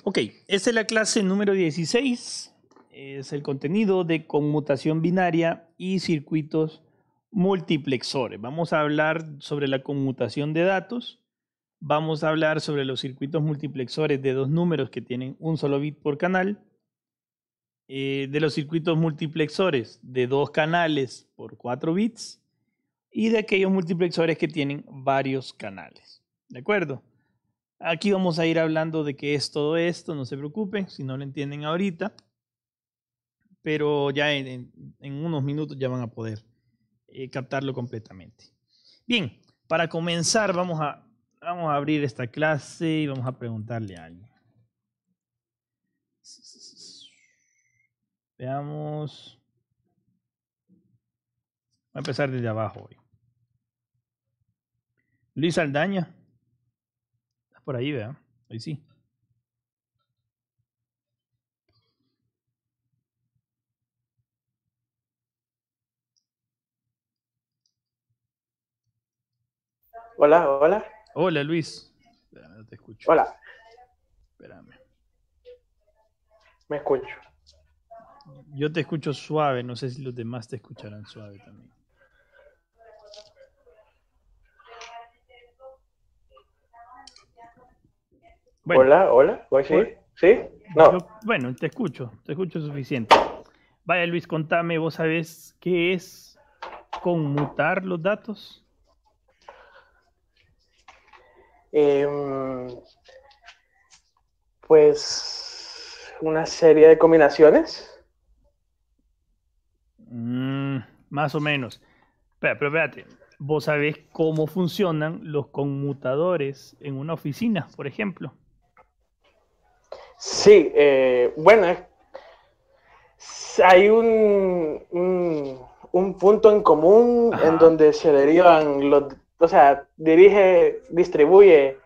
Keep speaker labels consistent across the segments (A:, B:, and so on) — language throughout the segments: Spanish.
A: Ok, esta es la clase número 16. Es el contenido de conmutación binaria y circuitos multiplexores. Vamos a hablar sobre la conmutación de datos. Vamos a hablar sobre los circuitos multiplexores de dos números que tienen un solo bit por canal. De los circuitos multiplexores de dos canales por 4 bits. Y de aquellos multiplexores que tienen varios canales. ¿De acuerdo? Aquí vamos a ir hablando de qué es todo esto, no se preocupen si no lo entienden ahorita, pero ya en unos minutos ya van a poder captarlo completamente. Bien, para comenzar vamos a abrir esta clase y vamos a preguntarle a alguien. Veamos. Voy a empezar desde abajo hoy. Luis Aldaña. Está por ahí, ¿verdad? Ahí sí.
B: Hola, hola.
A: Hola, Luis. Espérame, no te escucho.
B: Hola,
A: Espérame.
B: me escucho.
A: Yo te escucho suave, no sé si los demás te escucharán suave también. Bueno,
B: Hola, hola. ¿Voy sí? ¿Sí? No.
A: bueno, te escucho suficiente. Vaya, Luis, contame, ¿vos sabés qué es conmutar los datos?
B: Pues una serie de combinaciones.
A: Más o menos. Pero espérate, ¿vos sabés cómo funcionan los conmutadores en una oficina, por ejemplo?
B: Sí, bueno, hay un punto en común en
A: Ajá,
B: donde se derivan o sea, distribuye.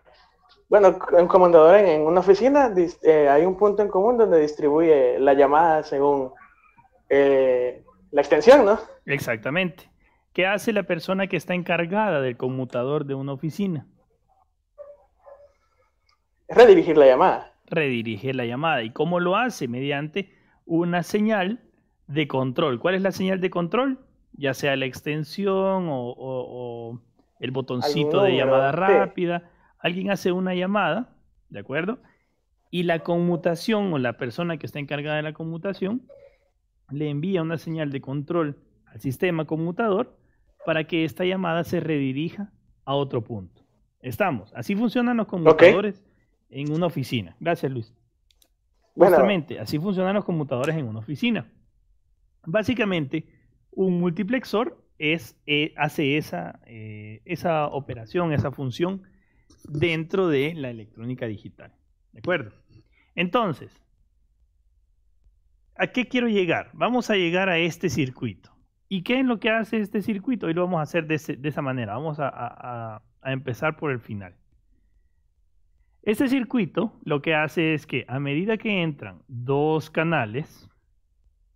B: Bueno, un comandador en una oficina hay un punto en común donde distribuye la llamada según la extensión, ¿no?
A: exactamente. ¿Qué hace la persona que está encargada del conmutador de una oficina?
B: Redirigir la llamada.
A: Redirige la llamada. ¿Y cómo lo hace? Mediante una señal de control. ¿Cuál es la señal de control? Ya sea la extensión o el
B: Algún
A: botoncito de llamada
B: número, sí.
A: rápida. Alguien hace una llamada, ¿de acuerdo? Y la conmutación o la persona que está encargada de la conmutación le envía una señal de control al sistema conmutador para que esta llamada se redirija a otro punto. Estamos. Así funcionan los
B: Ok.
A: conmutadores en una oficina. Gracias, Luis.
B: Bueno,
A: Justamente, así funcionan los conmutadores en una oficina. Básicamente, un multiplexor hace esa operación, esa función dentro de la electrónica digital. ¿De acuerdo? Entonces, ¿a qué quiero llegar? Vamos a llegar a este circuito. ¿Y qué es lo que hace este circuito? Hoy lo vamos a hacer de esa manera. Vamos a empezar por el final. Este circuito lo que hace es que a medida que entran dos canales,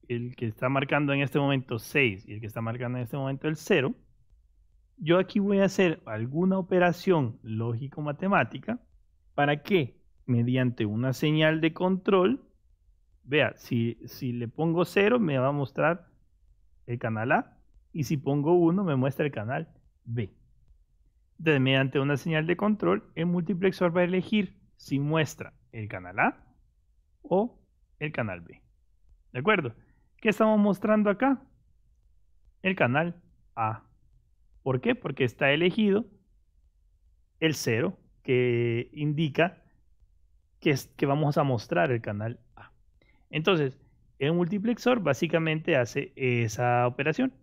A: el que está marcando en este momento 6 y el que está marcando en este momento el 0, yo aquí voy a hacer alguna operación lógico-matemática para que mediante una señal de control, vea, si le pongo 0 me va a mostrar el canal A y si pongo 1 me muestra el canal B. Entonces, mediante una señal de control, el multiplexor va a elegir si muestra el canal A o el canal B. ¿De acuerdo? ¿Qué estamos mostrando acá? El canal A. ¿Por qué? Porque está elegido el 0 que indica que vamos a mostrar el canal A. Entonces, el multiplexor básicamente hace esa operación.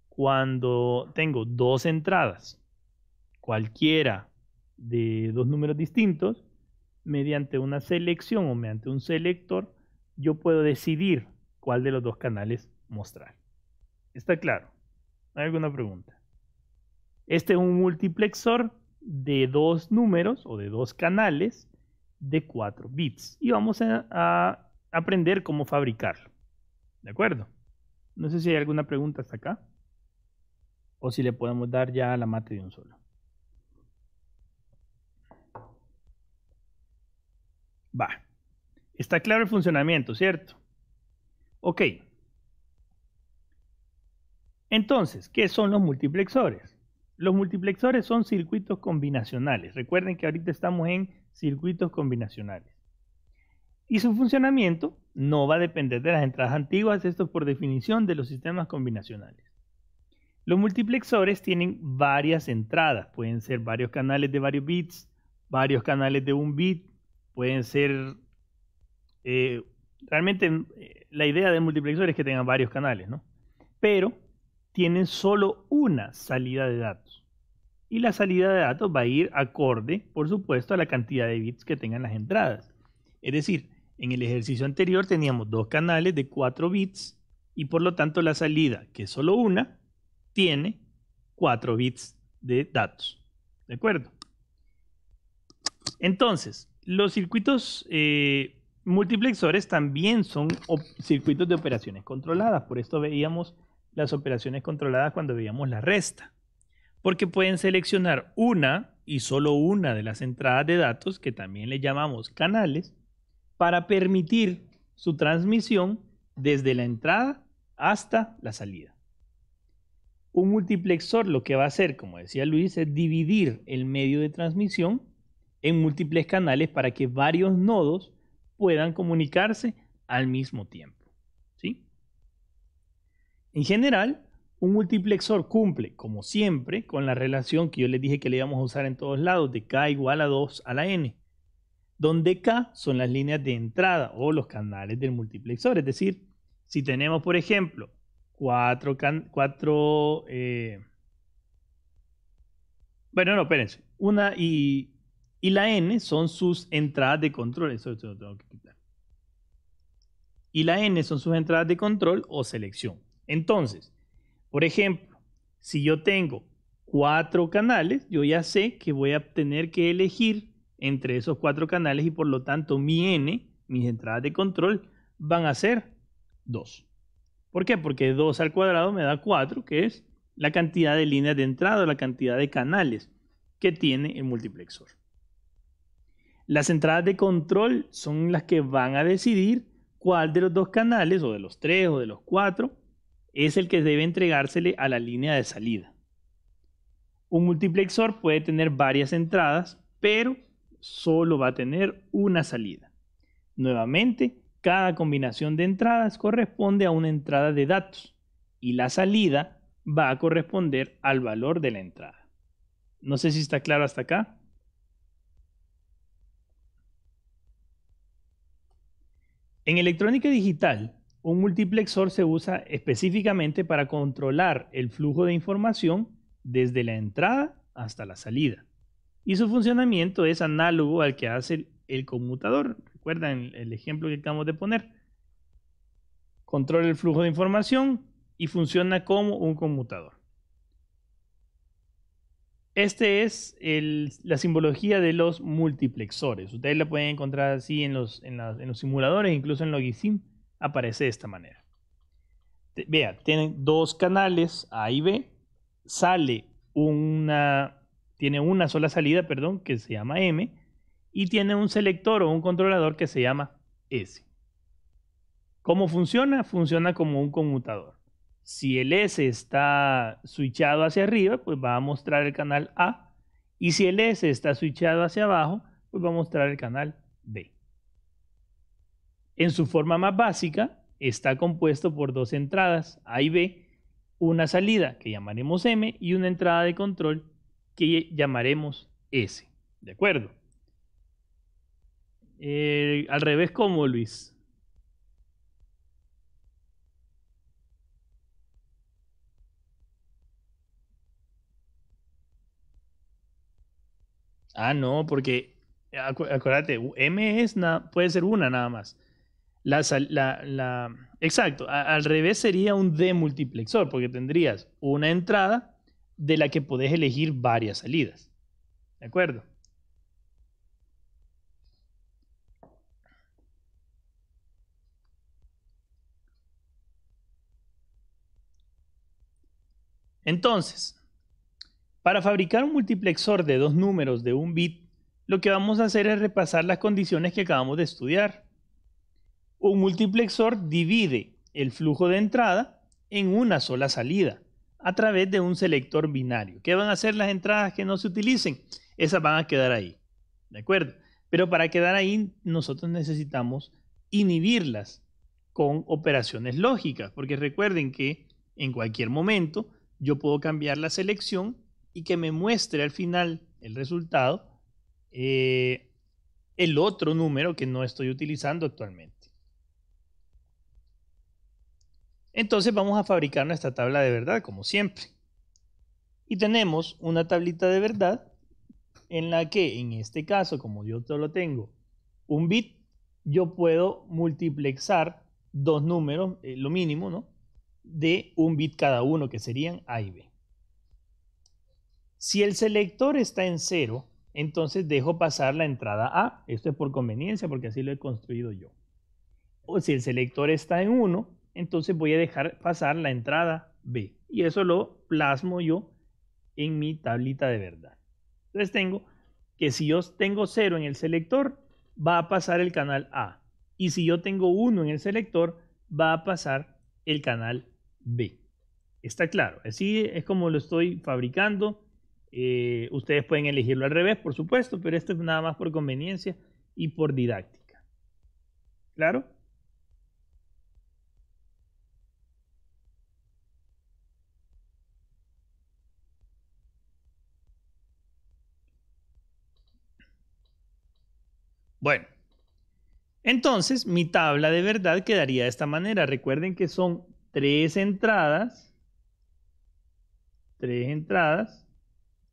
A: Cuando tengo dos entradas, cualquiera de dos números distintos, mediante una selección o mediante un selector, yo puedo decidir cuál de los dos canales mostrar. ¿Está claro? ¿Hay alguna pregunta? Este es un multiplexor de dos números o de dos canales de 4 bits. Y vamos a aprender cómo fabricarlo. ¿De acuerdo? No sé si hay alguna pregunta hasta acá. O si le podemos dar ya la mate de un solo. Va. Está claro el funcionamiento, ¿cierto? Ok. Entonces, ¿qué son los multiplexores? Los multiplexores son circuitos combinacionales. Recuerden que ahorita estamos en circuitos combinacionales. Y su funcionamiento no va a depender de las entradas antiguas, esto por definición de los sistemas combinacionales. Los multiplexores tienen varias entradas, pueden ser varios canales de varios bits, varios canales de un bit, pueden ser... realmente la idea del multiplexor es que tengan varios canales, ¿no? Pero tienen solo una salida de datos. Y la salida de datos va a ir acorde, por supuesto, a la cantidad de bits que tengan las entradas. Es decir, en el ejercicio anterior teníamos dos canales de 4 bits y por lo tanto la salida, que es solo una, tiene 4 bits de datos. ¿De acuerdo? Entonces, los circuitos multiplexores también son circuitos de operaciones controladas. Por esto veíamos las operaciones controladas cuando veíamos la resta. Porque pueden seleccionar una y solo una de las entradas de datos, que también le llamamos canales, para permitir su transmisión desde la entrada hasta la salida. Un multiplexor lo que va a hacer, como decía Luis, es dividir el medio de transmisión en múltiples canales para que varios nodos puedan comunicarse al mismo tiempo. ¿Sí? En general, un multiplexor cumple, como siempre, con la relación que yo les dije que le íbamos a usar en todos lados, de K igual a 2 a la N, donde K son las líneas de entrada o los canales del multiplexor. Es decir, si tenemos, por ejemplo, espérense. Una y la N son sus entradas de control. Eso lo tengo que quitar. Y la N son sus entradas de control o selección. Entonces, por ejemplo, si yo tengo 4 canales, yo ya sé que voy a tener que elegir entre esos 4 canales y por lo tanto mi N, mis entradas de control, van a ser 2. ¿Por qué? Porque 2 al cuadrado me da 4, que es la cantidad de líneas de entrada o la cantidad de canales que tiene el multiplexor. Las entradas de control son las que van a decidir cuál de los 2 canales, o de los 3 o de los 4, es el que debe entregársele a la línea de salida. Un multiplexor puede tener varias entradas, pero solo va a tener una salida. Nuevamente, cada combinación de entradas corresponde a una entrada de datos y la salida va a corresponder al valor de la entrada. No sé si está claro hasta acá. En electrónica digital, un multiplexor se usa específicamente para controlar el flujo de información desde la entrada hasta la salida. Y su funcionamiento es análogo al que hace el conmutador. ¿Recuerdan el ejemplo que acabamos de poner? Controla el flujo de información y funciona como un conmutador. Este es la simbología de los multiplexores. Ustedes la pueden encontrar así en los simuladores, incluso en Logisim aparece de esta manera. Vea, tienen 2 canales A y B. Tiene una sola salida, que se llama M, y tiene un selector o un controlador que se llama S. ¿Cómo funciona? Funciona como un conmutador. Si el S está switchado hacia arriba, pues va a mostrar el canal A, y si el S está switchado hacia abajo, pues va a mostrar el canal B. En su forma más básica, está compuesto por 2 entradas, A y B, una salida que llamaremos M y una entrada de control que llamaremos S. ¿De acuerdo? Al revés, ¿cómo, Luis? Ah, no, porque acuérdate, M puede ser una nada más. Exacto, al revés sería un demultiplexor, porque tendrías una entrada de la que podés elegir varias salidas. ¿De acuerdo? Entonces, para fabricar un multiplexor de 2 números de 1 bit, lo que vamos a hacer es repasar las condiciones que acabamos de estudiar. Un multiplexor divide el flujo de entrada en una sola salida a través de un selector binario. ¿Qué van a hacer las entradas que no se utilicen? Esas van a quedar ahí, ¿de acuerdo? Pero para quedar ahí nosotros necesitamos inhibirlas con operaciones lógicas, porque recuerden que en cualquier momento yo puedo cambiar la selección y que me muestre al final el resultado el otro número que no estoy utilizando actualmente. Entonces vamos a fabricar nuestra tabla de verdad, como siempre. Y tenemos una tablita de verdad en la que, en este caso, como yo solo tengo un bit, yo puedo multiplexar dos números, lo mínimo, ¿no? De un bit cada uno, que serían A y B. Si el selector está en 0, entonces dejo pasar la entrada A. Esto es por conveniencia, porque así lo he construido yo. O si el selector está en 1, entonces voy a dejar pasar la entrada B. Y eso lo plasmo yo en mi tablita de verdad. Entonces tengo que si yo tengo 0 en el selector, va a pasar el canal A. Y si yo tengo 1 en el selector, va a pasar el canal B. ¿Está claro? Así es como lo estoy fabricando. Ustedes pueden elegirlo al revés, por supuesto, pero esto es nada más por conveniencia y por didáctica. ¿Claro? Bueno, entonces mi tabla de verdad quedaría de esta manera. Recuerden que son tres entradas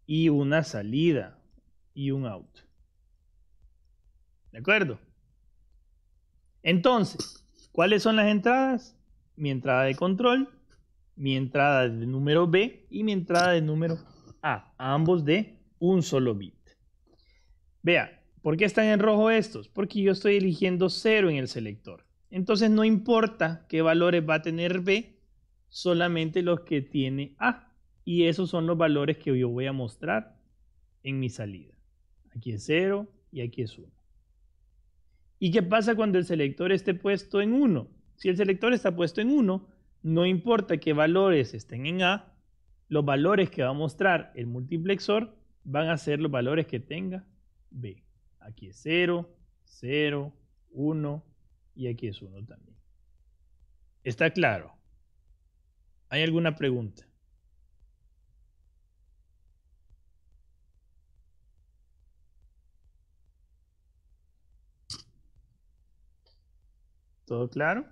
A: y una salida y un out. ¿De acuerdo? Entonces, ¿cuáles son las entradas? Mi entrada de control, mi entrada de número B y mi entrada de número A, ambos de un solo bit. Vea, ¿por qué están en rojo estos? Porque yo estoy eligiendo 0 en el selector. Entonces no importa qué valores va a tener B, solamente los que tiene A. Y esos son los valores que yo voy a mostrar en mi salida. Aquí es 0 y aquí es 1. ¿Y qué pasa cuando el selector esté puesto en 1? Si el selector está puesto en 1, no importa qué valores estén en A, los valores que va a mostrar el multiplexor van a ser los valores que tenga B. Aquí es 0, 0, 1 y aquí es 1 también. ¿Está claro? ¿Hay alguna pregunta? ¿Todo claro?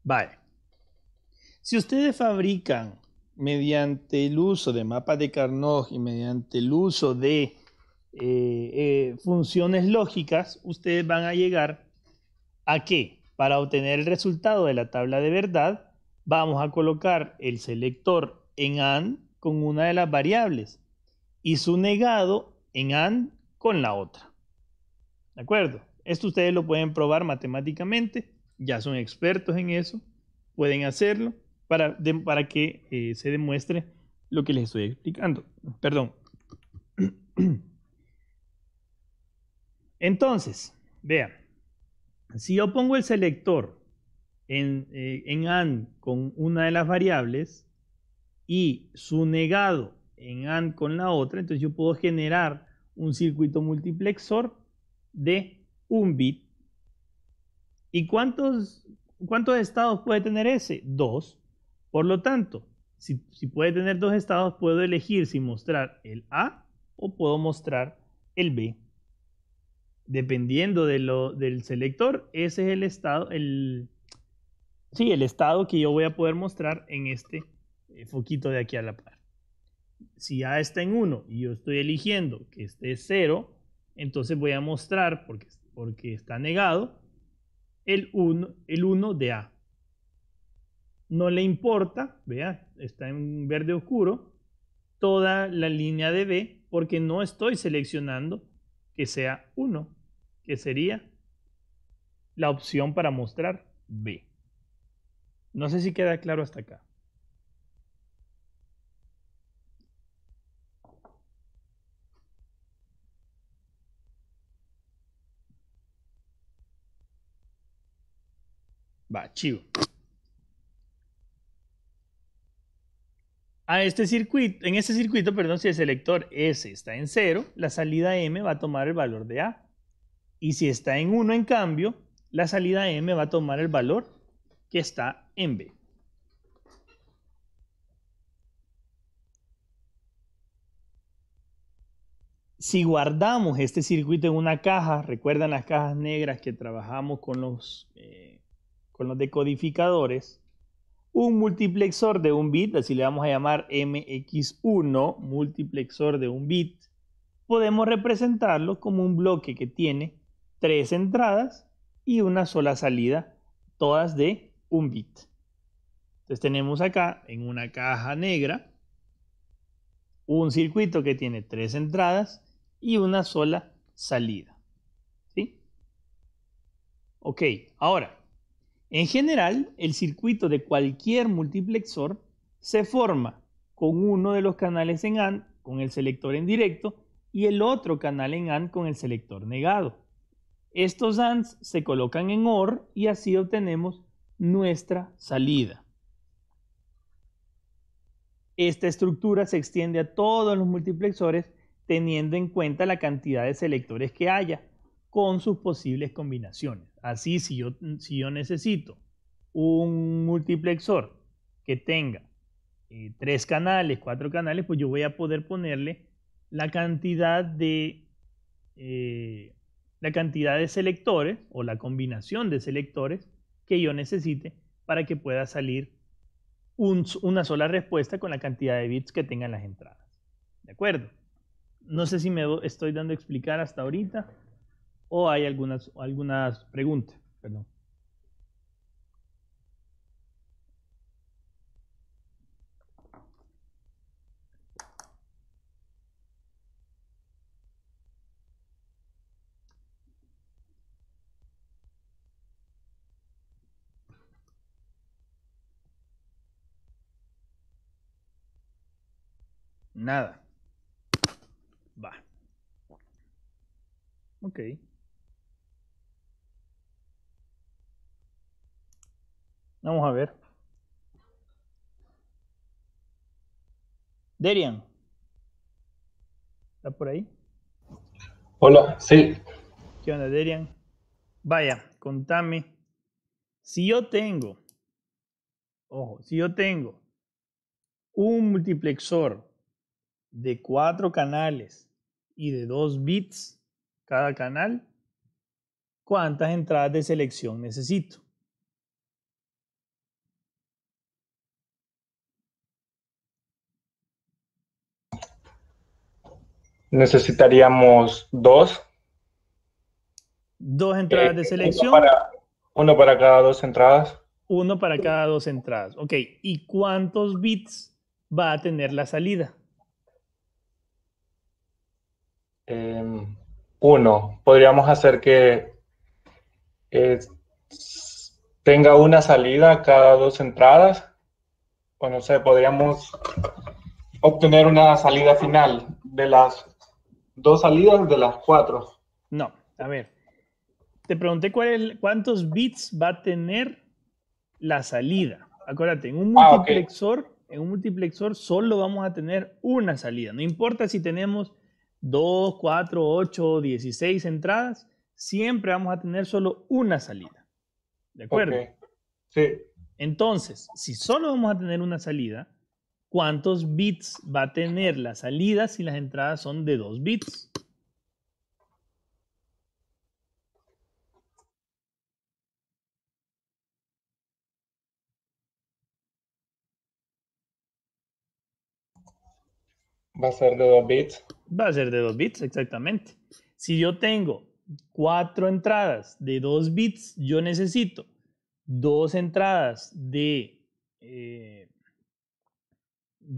A: Vale. Si ustedes fabrican mediante el uso de mapas de Carnot y mediante el uso de funciones lógicas, ustedes van a llegar a que para obtener el resultado de la tabla de verdad, vamos a colocar el selector en AND con una de las variables y su negado en AND con la otra. ¿De acuerdo? Esto ustedes lo pueden probar matemáticamente, ya son expertos en eso, pueden hacerlo para que se demuestre lo que les estoy explicando. Perdón. Entonces, vean, si yo pongo el selector en AND con una de las variables y su negado en AND con la otra, entonces yo puedo generar un circuito multiplexor de un bit. ¿Y cuántos estados puede tener ese? 2. Por lo tanto, si puede tener 2 estados, puedo elegir si mostrar el A o puedo mostrar el B. Dependiendo del selector, ese es el estado, el estado que yo voy a poder mostrar en este foquito de aquí a la par. Si A está en 1 y yo estoy eligiendo que esté 0, entonces voy a mostrar, porque está negado, el 1 de A. No le importa, vea, está en verde oscuro, toda la línea de B, porque no estoy seleccionando que sea 1, que sería la opción para mostrar B. No sé si queda claro hasta acá. Va, chivo. A este circuito, en este circuito, perdón, si el selector S está en 0, la salida M va a tomar el valor de A. Y si está en 1, en cambio, la salida M va a tomar el valor que está en B. Si guardamos este circuito en una caja, recuerdan las cajas negras que trabajamos con los decodificadores, un multiplexor de un bit, así le vamos a llamar MX1, multiplexor de un bit, podemos representarlo como un bloque que tiene 3 entradas y una sola salida, todas de un bit. Entonces tenemos acá en una caja negra un circuito que tiene 3 entradas y una sola salida. ¿Sí? Ok, ahora, en general, el circuito de cualquier multiplexor se forma con uno de los canales en AND con el selector en directo y el otro canal en AND con el selector negado. Estos ANDs se colocan en OR y así obtenemos nuestra salida. Esta estructura se extiende a todos los multiplexores teniendo en cuenta la cantidad de selectores que haya con sus posibles combinaciones. Así, si yo necesito un multiplexor que tenga 3 canales, 4 canales, pues yo voy a poder ponerle la cantidad de selectores o la combinación de selectores que yo necesite para que pueda salir una sola respuesta con la cantidad de bits que tengan las entradas. ¿De acuerdo? No sé si me estoy dando a explicar hasta ahorita o hay algunas preguntas. Perdón. Nada. Va. Ok. Vamos a ver. Derian. ¿Está por ahí?
C: Hola, sí.
A: ¿Qué onda, Derian? Vaya, contame. Si yo tengo, ojo, si yo tengo un multiplexor de 4 canales y de 2 bits cada canal, ¿cuántas entradas de selección necesito?
C: Necesitaríamos dos.
A: 2 entradas de
C: Uno
A: selección,
C: para, uno para cada dos entradas.
A: 1 para cada 2 entradas. Ok, ¿y cuántos bits va a tener la salida?
C: Uno. Podríamos hacer que eh, tenga una salida cada dos entradas. O no sé, podríamos obtener una salida final de las dos salidas de las cuatro.
A: No, a ver. Te pregunté cuántos bits va a tener la salida. Acuérdate,
C: Ok.
A: en un multiplexor solo vamos a tener una salida. No importa si tenemos 2, 4, 8, 16 entradas, siempre vamos a tener solo una salida. ¿De
C: Ok.
A: acuerdo?
C: Sí.
A: Entonces, si solo vamos a tener una salida, ¿cuántos bits va a tener la salida si las entradas son de 2 bits?
C: Va a ser de 2 bits.
A: Va a ser de 2 bits, exactamente. Si yo tengo 4 entradas de 2 bits, yo necesito 2 entradas de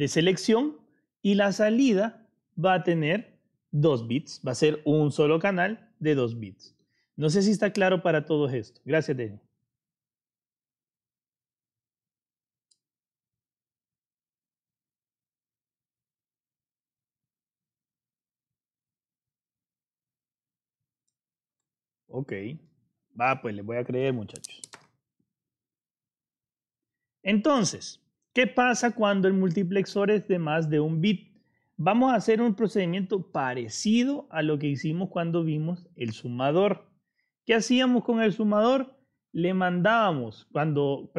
A: selección y la salida va a tener 2 bits. Va a ser un solo canal de 2 bits. No sé si está claro para todo esto. Gracias, Denny. Ok. Va, pues les voy a creer, muchachos. Entonces, ¿qué pasa cuando el multiplexor es de más de un bit? Vamos a hacer un procedimiento parecido a lo que hicimos cuando vimos el sumador. ¿Qué hacíamos con el sumador? Le mandábamos, cuando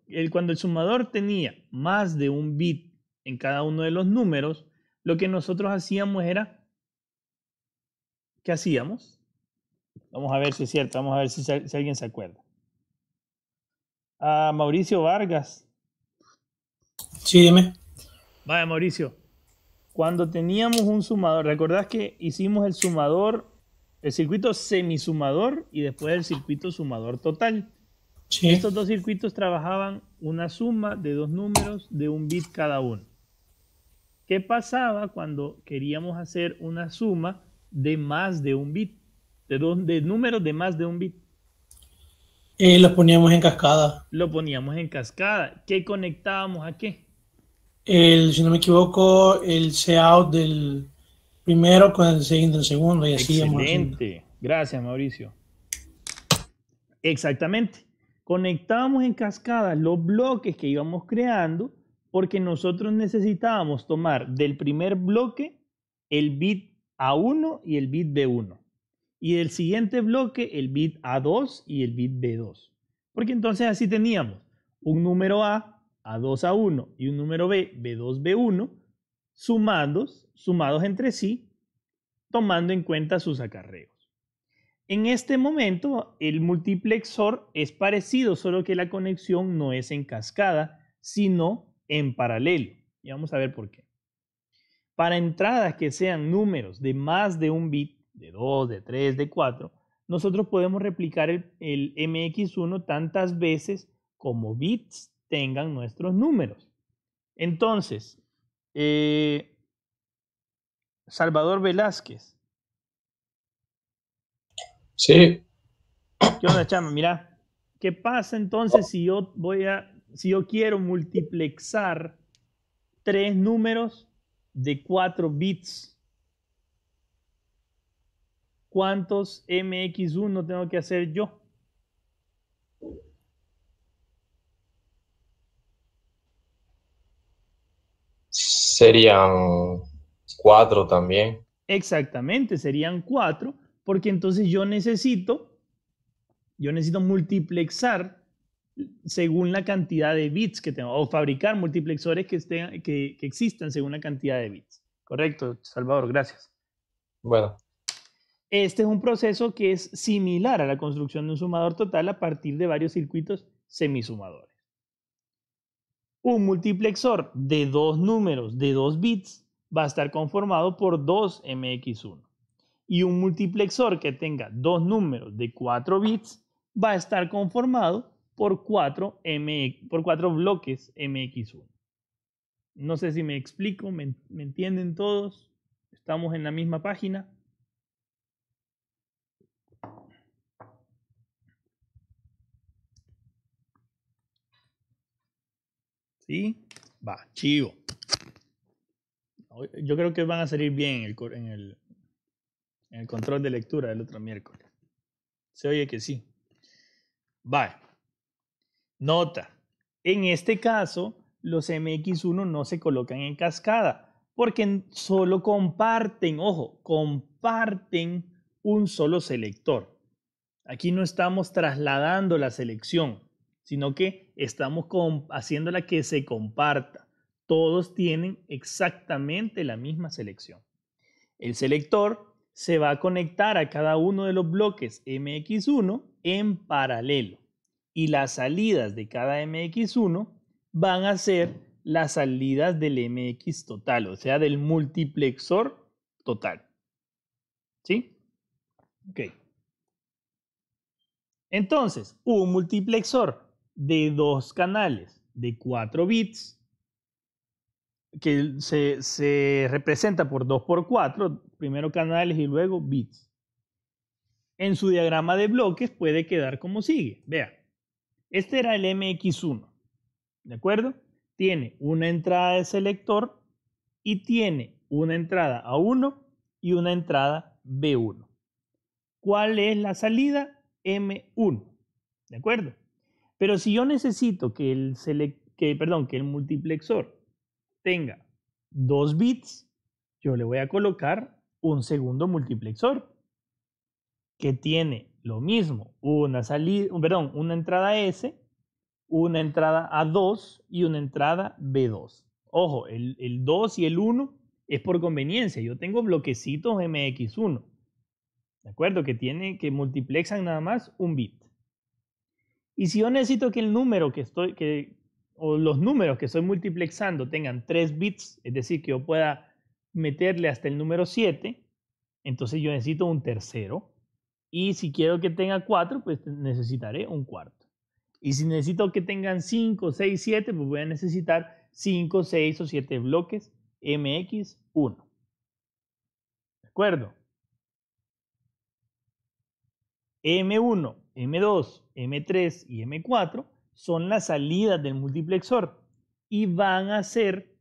A: el sumador tenía más de un bit en cada uno de los números, lo que nosotros hacíamos era, ¿qué hacíamos? Vamos a ver si es cierto, vamos a ver si alguien se acuerda. Mauricio Vargas.
D: Sí, dime.
A: Vaya, Mauricio. Cuando teníamos un sumador, ¿recordás que hicimos el sumador, el circuito semisumador y después el circuito sumador total?
D: Sí.
A: Estos dos circuitos trabajaban una suma de dos números de un bit cada uno. ¿Qué pasaba cuando queríamos hacer una suma de más de un bit? De números de más de un bit.
D: Lo poníamos en cascada.
A: Lo poníamos en cascada. ¿Qué conectábamos a qué?
D: Si no me equivoco, el cout del primero con el siguiente del segundo y así.
A: Excelente. Gracias, Mauricio. Exactamente. Conectábamos en cascada los bloques que íbamos creando porque nosotros necesitábamos tomar del primer bloque el bit A1 y el bit B1. Y del siguiente bloque el bit A2 y el bit B2. Porque entonces así teníamos un número A, A2A1 y un número B, B2B1, sumados entre sí, tomando en cuenta sus acarreos. En este momento, el multiplexor es parecido, solo que la conexión no es en cascada, sino en paralelo. Y vamos a ver por qué. Para entradas que sean números de más de un bit, de 2, de 3, de 4, nosotros podemos replicar el MX1 tantas veces como bits tengan nuestros números. Entonces, Salvador Velázquez.
C: Sí.
A: ¿Qué onda, chama? Mira, ¿qué pasa entonces si yo quiero multiplexar 3 números de 4 bits? ¿Cuántos MX1 tengo que hacer yo?
E: Serían 4 también.
A: Exactamente, serían 4, porque entonces yo necesito multiplexar según la cantidad de bits que tengo, o fabricar multiplexores que existan según la cantidad de bits. Correcto, Salvador, gracias.
E: Bueno.
A: Este es un proceso que es similar a la construcción de un sumador total a partir de varios circuitos semisumadores. Un multiplexor de dos números de 2 bits va a estar conformado por 2 MX1. Y un multiplexor que tenga dos números de 4 bits va a estar conformado por 4 bloques MX1. No sé si me explico, ¿me entienden todos? ¿Estamos en la misma página? ¿Sí? Va, chivo. Yo creo que van a salir bien en el control de lectura del otro miércoles. Se oye que sí. Va. Nota. En este caso, los MX1 no se colocan en cascada porque solo comparten, ojo, comparten un solo selector. Aquí no estamos trasladando la selección, sino que estamos haciéndola que se comparta. Todos tienen exactamente la misma selección. El selector se va a conectar a cada uno de los bloques MX1 en paralelo. Y las salidas de cada MX1 van a ser las salidas del MX total, o sea, del multiplexor total. ¿Sí? Ok. Entonces, un multiplexor de 2 canales de 4 bits, que se representa por 2 por 4, primero canales y luego bits. En su diagrama de bloques puede quedar como sigue. Vea, este era el MX1, ¿de acuerdo? Tiene una entrada de selector y tiene una entrada A1 y una entrada B1. ¿Cuál es la salida? M1, ¿de acuerdo? Pero si yo necesito que que el multiplexor tenga 2 bits, yo le voy a colocar un segundo multiplexor que tiene lo mismo, una entrada S, una entrada A2 y una entrada B2. Ojo, el 2 y el 1 es por conveniencia. Yo tengo bloquecitos MX1, ¿de acuerdo? Que multiplexan nada más un bit. Y si yo necesito que los números que estoy multiplexando tengan 3 bits, es decir, que yo pueda meterle hasta el número 7, entonces yo necesito un tercero. Y si quiero que tenga 4, pues necesitaré un cuarto. Y si necesito que tengan 5, 6, 7, pues voy a necesitar 5, 6 o 7 bloques MX1. ¿De acuerdo? M1, M2, M3 y M4 son las salidas del multiplexor y van a ser,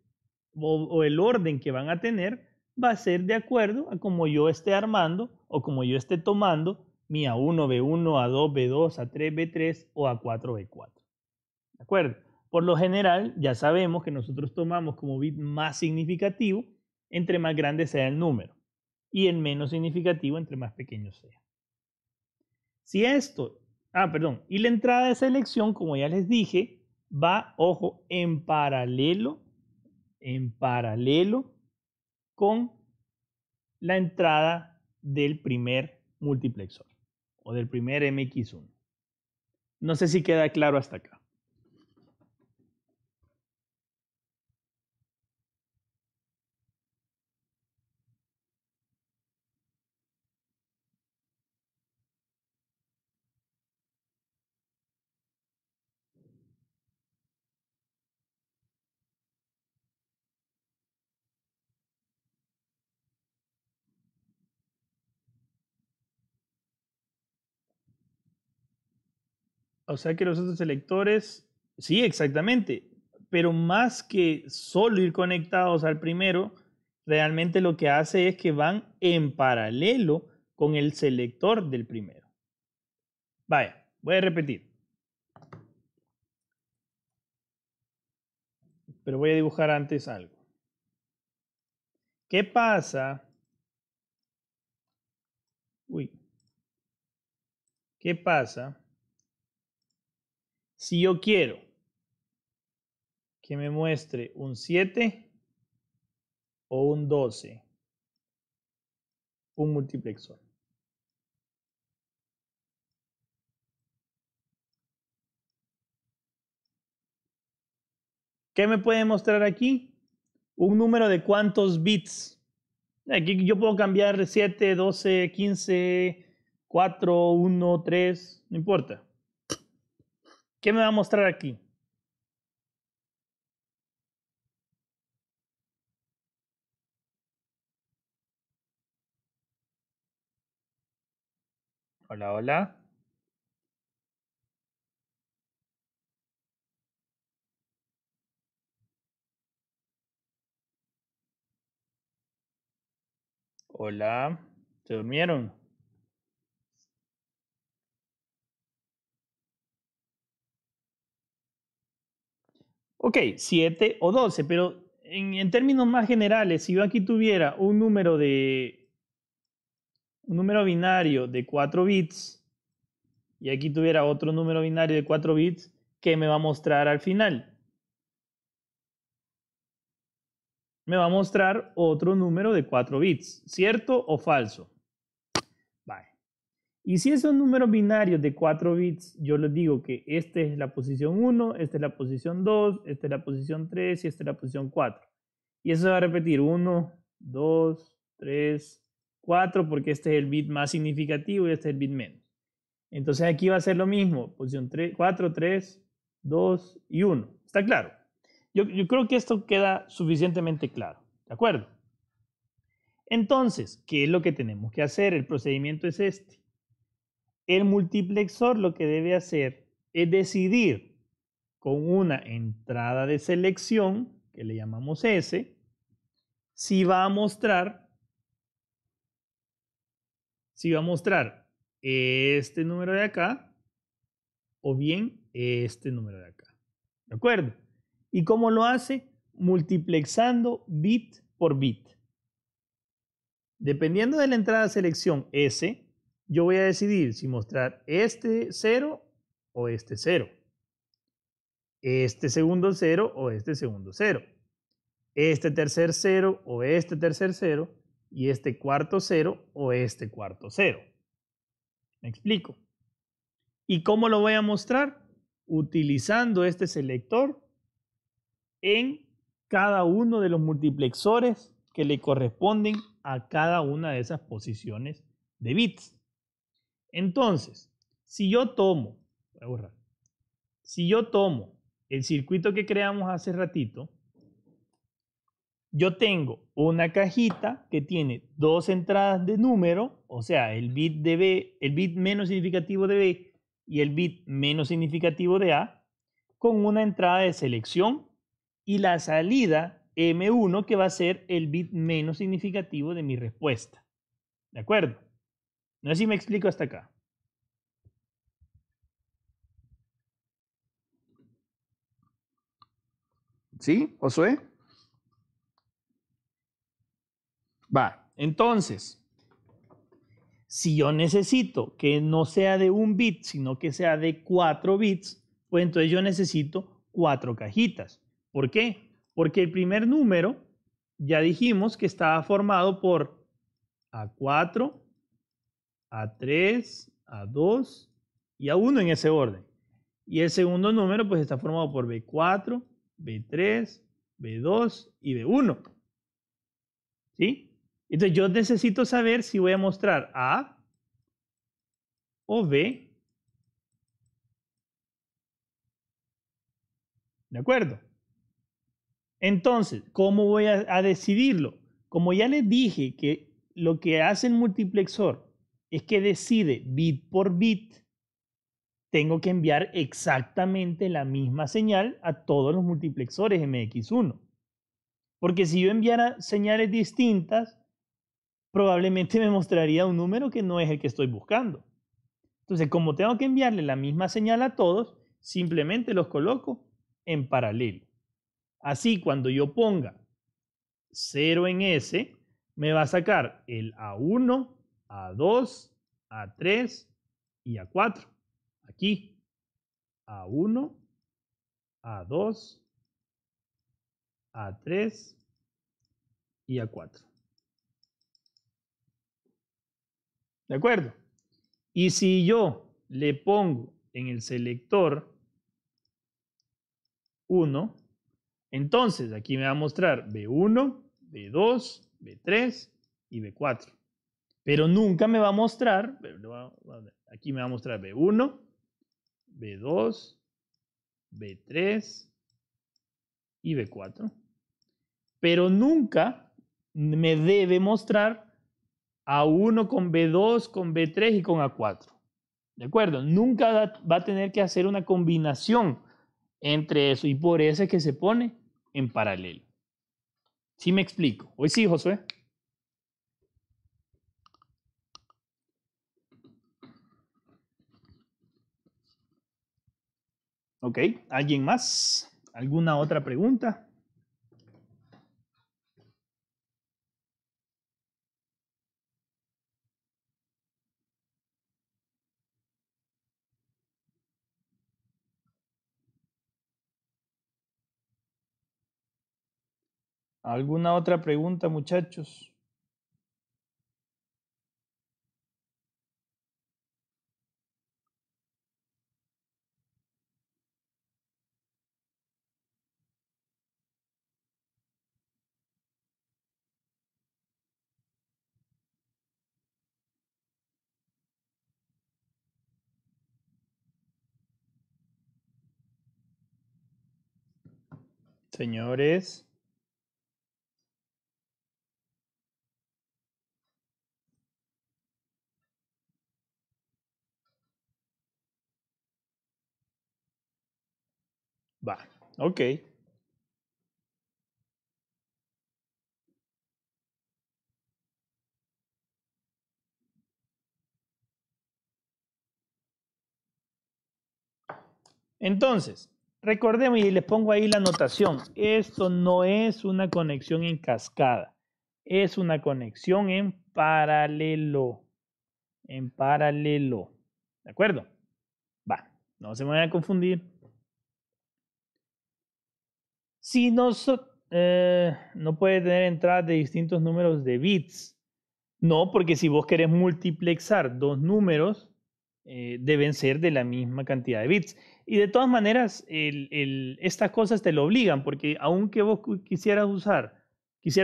A: o el orden que van a tener, va a ser de acuerdo a como yo esté armando o como yo esté tomando mi A1, B1, A2, B2, A3, B3 o A4, B4. ¿De acuerdo? Por lo general, ya sabemos que nosotros tomamos como bit más significativo entre más grande sea el número y el menos significativo entre más pequeño sea. Si esto, y la entrada de selección, como ya les dije, va, ojo, en paralelo con la entrada del primer multiplexor o del primer MX1. No sé si queda claro hasta acá. O sea que los otros selectores, sí, exactamente, pero más que solo ir conectados al primero, realmente lo que hace es que van en paralelo con el selector del primero. Vaya, voy a repetir. Pero voy a dibujar antes algo. ¿Qué pasa? ¿Qué pasa si yo quiero que me muestre un 7 o un 12? Un multiplexor. ¿Qué me puede mostrar aquí? Un número de cuántos bits. Aquí yo puedo cambiar 7, 12, 15, 4, 1, 3, no importa. ¿Qué me va a mostrar aquí? Hola, hola. Hola. ¿Se durmieron? Ok, 7 o 12, pero en términos más generales, si yo aquí tuviera un número binario de 4 bits y aquí tuviera otro número binario de 4 bits, ¿qué me va a mostrar al final? Me va a mostrar otro número de 4 bits, ¿cierto o falso? Vale. Y si esos números binarios de 4 bits, yo les digo que esta es la posición 1, esta es la posición 2, esta es la posición 3 y esta es la posición 4. Y eso se va a repetir 1, 2, 3, 4, porque este es el bit más significativo y este es el bit menos. Entonces aquí va a ser lo mismo, posición 3, 4, 3, 2 y 1. ¿Está claro? Yo creo que esto queda suficientemente claro. ¿De acuerdo? Entonces, ¿qué es lo que tenemos que hacer? El procedimiento es este. El multiplexor lo que debe hacer es decidir con una entrada de selección, que le llamamos S, si va a mostrar este número de acá o bien este número de acá. ¿De acuerdo? ¿Y cómo lo hace? Multiplexando bit por bit. Dependiendo de la entrada selección S, yo voy a decidir si mostrar este 0 o este 0. Este segundo 0 o este segundo 0. Este tercer 0 o este tercer 0. Y este cuarto 0 o este cuarto 0. ¿Me explico? ¿Y cómo lo voy a mostrar? Utilizando este selector en cada uno de los multiplexores que le corresponden a cada una de esas posiciones de bits. Entonces, si yo tomo el circuito que creamos hace ratito, yo tengo una cajita que tiene dos entradas de número, o sea, el bit de B, el bit menos significativo de B y el bit menos significativo de A, con una entrada de selección y la salida M1 que va a ser el bit menos significativo de mi respuesta. ¿De acuerdo? No sé si me explico hasta acá. ¿Sí, Josué? Va, entonces, si yo necesito que no sea de un bit, sino que sea de 4 bits, pues entonces yo necesito 4 cajitas. ¿Por qué? Porque el primer número, ya dijimos que estaba formado por A4, A3, A2 y A1 en ese orden. Y el segundo número pues está formado por B4, B3, B2 y B1. ¿Sí? Entonces yo necesito saber si voy a mostrar A o B. ¿De acuerdo? Entonces, ¿cómo voy a decidirlo? Como ya les dije que lo que hace el multiplexor es que decide bit por bit, tengo que enviar exactamente la misma señal a todos los multiplexores MX1. Porque si yo enviara señales distintas, probablemente me mostraría un número que no es el que estoy buscando. Entonces, como tengo que enviarle la misma señal a todos, simplemente los coloco en paralelo. Así, cuando yo ponga 0 en S, me va a sacar el A1, A2, A3 y A4. Aquí, A1, A2, A3 y A4. ¿De acuerdo? Y si yo le pongo en el selector 1, entonces aquí me va a mostrar B1, B2, B3 y B4. Pero nunca me va a mostrar, aquí me va a mostrar B1, B2, B3 y B4. Pero nunca me debe mostrar A1 con B2, con B3 y con A4. ¿De acuerdo? Nunca va a tener que hacer una combinación entre eso y por eso es que se pone en paralelo. ¿Sí me explico? Hoy sí, Josué. Ok, ¿alguien más? ¿Alguna otra pregunta? ¿Alguna otra pregunta, muchachos? Señores. Va, ok. Entonces, recordemos y les pongo ahí la anotación. Esto no es una conexión en cascada. Es una conexión en paralelo. En paralelo. ¿De acuerdo? Va, no se me vayan a confundir. Si no puede tener entradas de distintos números de bits. No, porque si vos querés multiplexar dos números, deben ser de la misma cantidad de bits. Y de todas maneras, estas cosas te lo obligan, porque aunque vos quisieras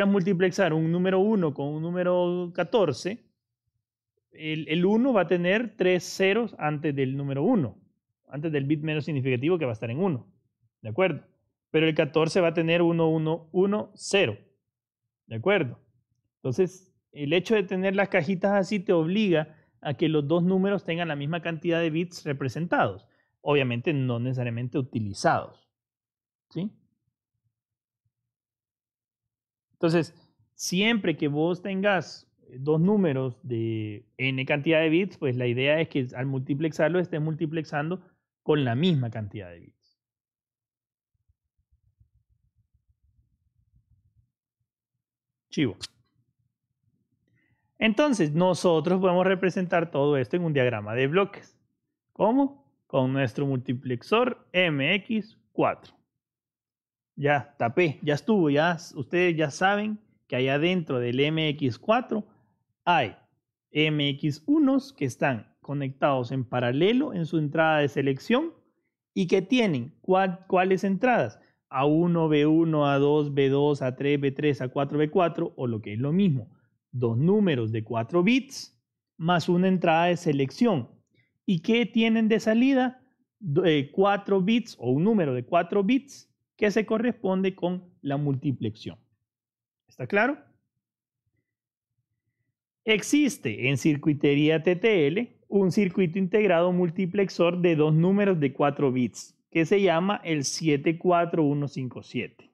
A: multiplexar un número 1 con un número 14, el 1 va a tener 3 ceros antes del número 1, antes del bit menos significativo que va a estar en 1. ¿De acuerdo? Pero el 14 va a tener 1, 1, 1, 0. ¿De acuerdo? Entonces, el hecho de tener las cajitas así te obliga a que los dos números tengan la misma cantidad de bits representados. Obviamente no necesariamente utilizados. ¿Sí? Entonces, siempre que vos tengas dos números de n cantidad de bits, pues la idea es que al multiplexarlo estés multiplexando con la misma cantidad de bits. Chivo. Entonces, nosotros podemos representar todo esto en un diagrama de bloques. ¿Cómo? Con nuestro multiplexor MX4. Ya tapé, ya estuvo, ya ustedes ya saben que allá dentro del MX4 hay MX1s que están conectados en paralelo en su entrada de selección y que tienen ¿cuáles entradas? A1, B1, A2, B2, A3, B3, A4, B4 o lo que es lo mismo, dos números de 4 bits más una entrada de selección. ¿Y qué tienen de salida? 4 bits o un número de 4 bits que se corresponde con la multiplexión. ¿Está claro? Existe en circuitería TTL un circuito integrado multiplexor de dos números de 4 bits que se llama el 74157.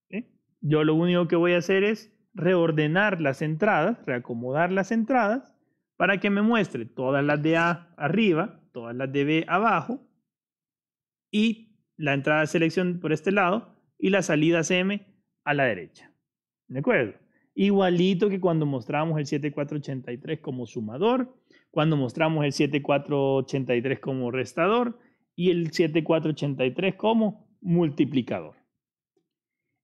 A: ¿Sí? Yo lo único que voy a hacer es reordenar las entradas, reacomodar las entradas para que me muestre todas las de A arriba, todas las de B abajo y la entrada de selección por este lado y las salidas M a la derecha. ¿De acuerdo? Igualito que cuando mostramos el 7483 como sumador, cuando mostramos el 7483 como restador y el 7483 como multiplicador.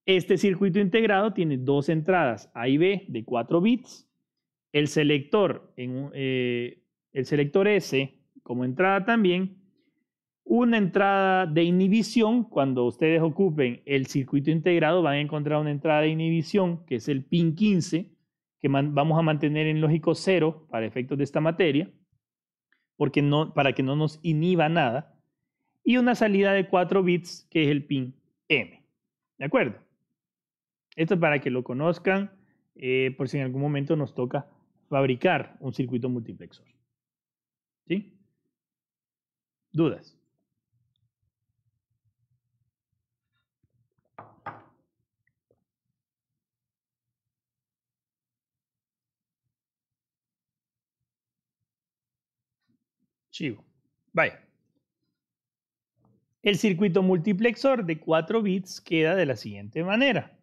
A: Este circuito integrado tiene dos entradas A y B de 4 bits, el selector S como entrada también, una entrada de inhibición. Cuando ustedes ocupen el circuito integrado van a encontrar una entrada de inhibición que es el pin 15 que vamos a mantener en lógico 0 para efectos de esta materia para que no nos inhiba nada, y una salida de 4 bits que es el pin M. ¿De acuerdo? Esto es para que lo conozcan por si en algún momento nos toca fabricar un circuito multiplexor. ¿Sí? ¿Dudas? Chivo. Vaya. El circuito multiplexor de 4 bits queda de la siguiente manera.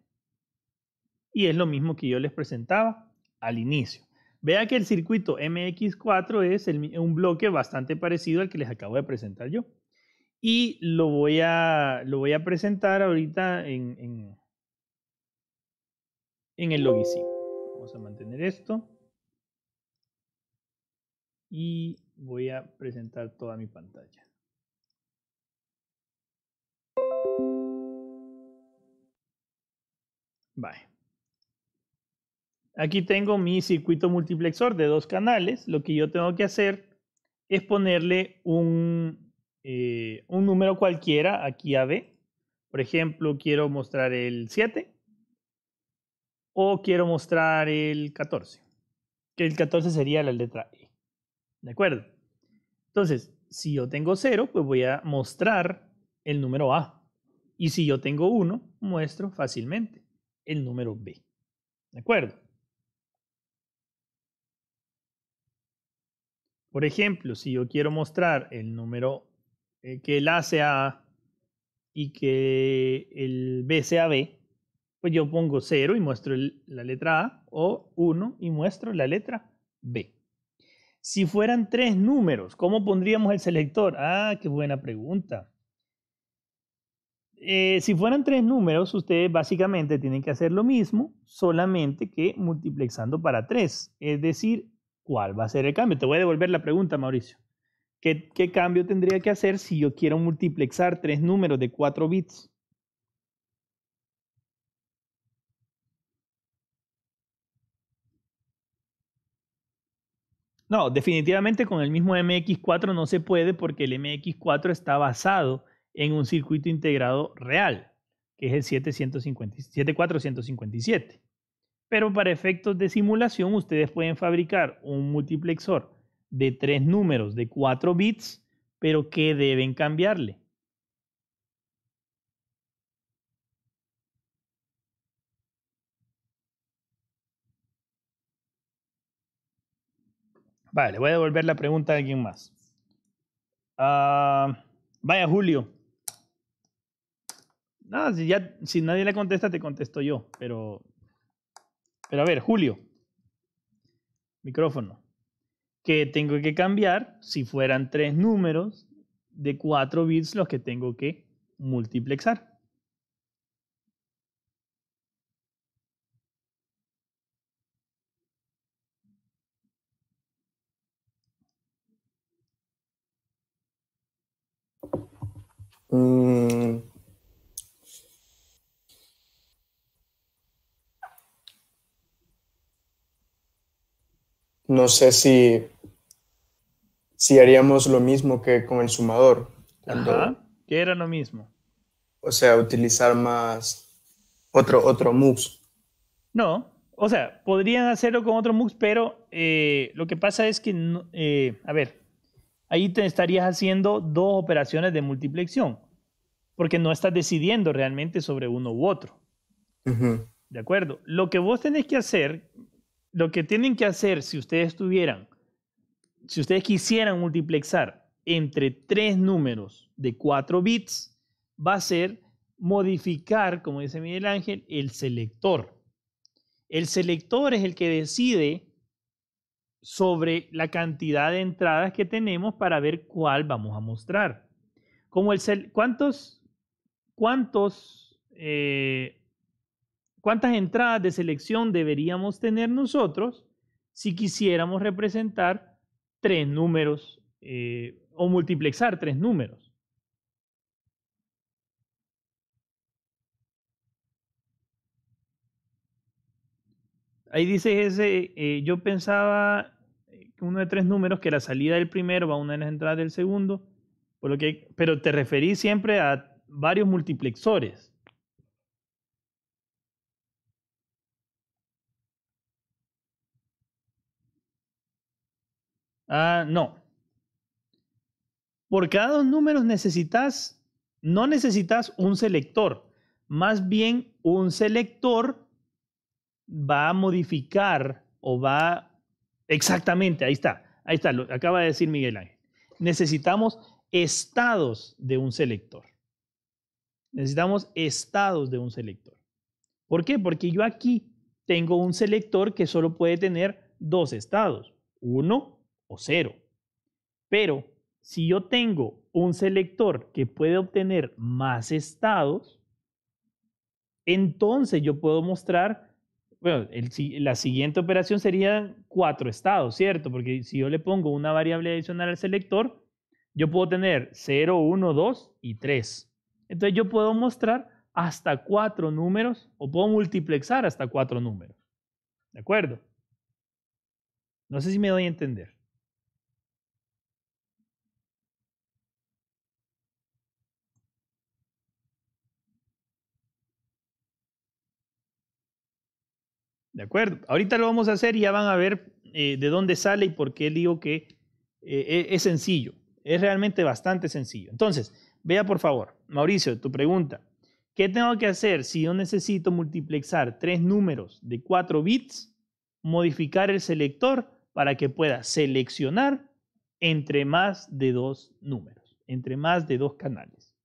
A: Y es lo mismo que yo les presentaba al inicio. Vea que el circuito MX4 es un bloque bastante parecido al que les acabo de presentar yo. Y lo voy a presentar ahorita en el Logisim. Vamos a mantener esto. Y voy a presentar toda mi pantalla. Vale. Aquí tengo mi circuito multiplexor de 2 canales. Lo que yo tengo que hacer es ponerle un número cualquiera aquí a B. Por ejemplo, quiero mostrar el 7 o quiero mostrar el 14. Que el 14 sería la letra E. ¿De acuerdo? Entonces, si yo tengo 0, pues voy a mostrar el número A. Y si yo tengo 1, muestro fácilmente el número B. ¿De acuerdo? Por ejemplo, si yo quiero mostrar el número que el A sea y que el B sea B, pues yo pongo 0 y muestro la letra A, o 1 y muestro la letra B. Si fueran 3 números, ¿cómo pondríamos el selector? Ah, qué buena pregunta. Si fueran 3 números, ustedes básicamente tienen que hacer lo mismo, solamente que multiplexando para 3. Es decir, ¿cuál va a ser el cambio? Te voy a devolver la pregunta, Mauricio. ¿Qué cambio tendría que hacer si yo quiero multiplexar 3 números de 4 bits? No, definitivamente con el mismo MX4 no se puede porque el MX4 está basado en un circuito integrado real, que es el 7457. Pero para efectos de simulación, ustedes pueden fabricar un multiplexor de 3 números de 4 bits, pero que deben cambiarle. Vale, voy a devolver la pregunta a alguien más. Vaya, Julio. No, si nadie le contesta, te contesto yo. Pero a ver, Julio. Micrófono. ¿Qué tengo que cambiar si fueran 3 números de 4 bits los que tengo que multiplexar?
F: No sé si haríamos lo mismo que con el sumador.
A: Ajá, que era lo mismo.
F: O sea, utilizar más otro MUX.
A: No, o sea, podrían hacerlo con otro MUX, pero lo que pasa es que, a ver, ahí te estarías haciendo 2 operaciones de multiplexión, porque no estás decidiendo realmente sobre uno u otro. ¿De acuerdo? Lo que vos tenés que hacer, lo que tienen que hacer si ustedes quisieran multiplexar entre 3 números de 4 bits, va a ser modificar, como dice Miguel Ángel, el selector. El selector es el que decide sobre la cantidad de entradas que tenemos para ver cuál vamos a mostrar. Como ¿cuántas entradas de selección deberíamos tener nosotros si quisiéramos representar 3 números o multiplexar 3 números? Ahí dice yo pensaba que uno de 3 números, que la salida del primero va a una de las entradas del segundo, pero te referí siempre a varios multiplexores. No. Por cada 2 números no necesitas un selector. Más bien un selector va a modificar exactamente, ahí está, lo acaba de decir Miguel Ángel. Necesitamos estados de un selector. Necesitamos estados de un selector. ¿Por qué? Porque yo aquí tengo un selector que solo puede tener 2 estados, 1 o 0. Pero si yo tengo un selector que puede obtener más estados, entonces yo puedo mostrar, bueno, la siguiente operación sería 4 estados, ¿cierto? Porque si yo le pongo una variable adicional al selector, yo puedo tener 0, 1, 2 y 3. Entonces yo puedo mostrar hasta 4 números o puedo multiplexar hasta 4 números. ¿De acuerdo? No sé si me doy a entender. ¿De acuerdo? Ahorita lo vamos a hacer y ya van a ver de dónde sale y por qué digo que es sencillo. Es realmente bastante sencillo. Entonces, vea por favor, Mauricio, tu pregunta. ¿Qué tengo que hacer si yo necesito multiplexar 3 números de 4 bits? Modificar el selector para que pueda seleccionar entre más de 2 números, entre más de 2 canales.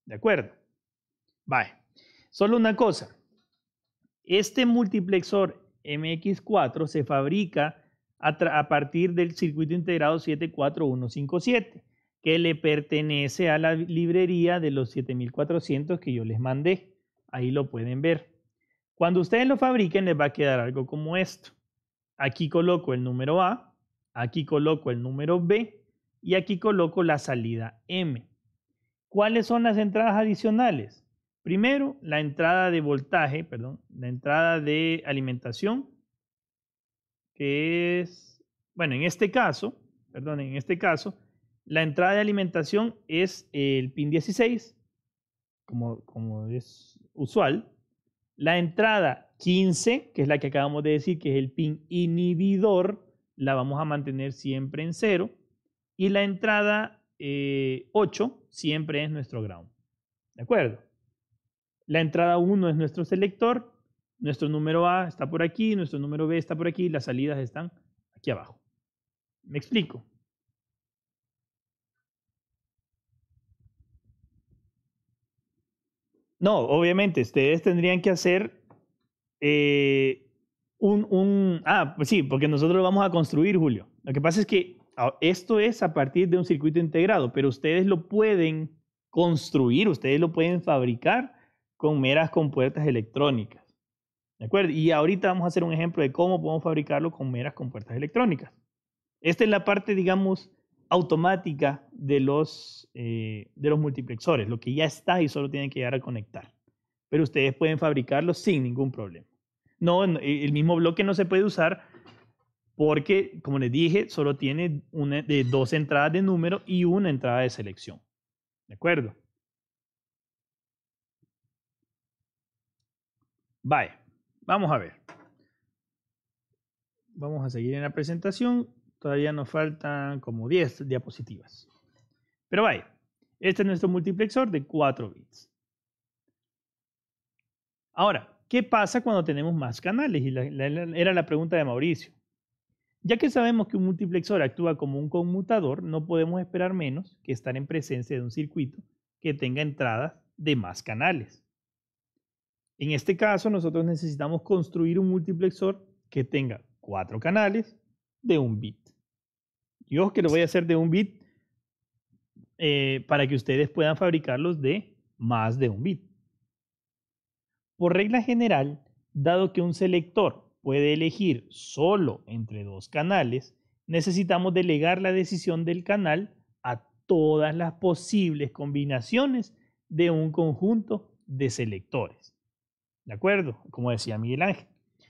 A: ¿De acuerdo? Vale. Solo una cosa. Este multiplexor MX4 se fabrica a partir del circuito integrado 74157, que le pertenece a la librería de los 7400 que yo les mandé. Ahí lo pueden ver. Cuando ustedes lo fabriquen, les va a quedar algo como esto. Aquí coloco el número A, aquí coloco el número B y aquí coloco la salida M. ¿Cuáles son las entradas adicionales? Primero, la entrada de voltaje, perdón, la entrada de alimentación, que es, bueno, en este caso, la entrada de alimentación es el pin 16, como es usual. La entrada 15, que es la que acabamos de decir, que es el pin inhibidor, la vamos a mantener siempre en 0. Y la entrada 8 siempre es nuestro ground. ¿De acuerdo? La entrada 1 es nuestro selector, nuestro número A está por aquí, nuestro número B está por aquí, las salidas están aquí abajo. ¿Me explico? No, obviamente, ustedes tendrían que hacer pues sí, porque nosotros lo vamos a construir, Julio. Lo que pasa es que esto es a partir de un circuito integrado, pero ustedes lo pueden construir, ustedes lo pueden fabricar con meras compuertas electrónicas. ¿De acuerdo? Y ahorita vamos a hacer un ejemplo de cómo podemos fabricarlo con meras compuertas electrónicas. Esta es la parte, digamos, automática de los multiplexores, lo que ya está y solo tienen que llegar a conectar. Pero ustedes pueden fabricarlo sin ningún problema. No, el mismo bloque no se puede usar porque, como les dije, solo tiene dos entradas de número y una entrada de selección. ¿De acuerdo? Vale, vamos a ver. Vamos a seguir en la presentación. Todavía nos faltan como 10 diapositivas. Pero vaya, este es nuestro multiplexor de 4 bits. Ahora, ¿qué pasa cuando tenemos más canales? Y era la pregunta de Mauricio. Ya que sabemos que un multiplexor actúa como un conmutador, no podemos esperar menos que estar en presencia de un circuito que tenga entradas de más canales. En este caso, nosotros necesitamos construir un multiplexor que tenga 4 canales de 1 bit. Yo que lo voy a hacer de 1 bit para que ustedes puedan fabricarlos de más de 1 bit. Por regla general, dado que un selector puede elegir solo entre 2 canales, necesitamos delegar la decisión del canal a todas las posibles combinaciones de un conjunto de selectores. ¿De acuerdo? Como decía Miguel Ángel.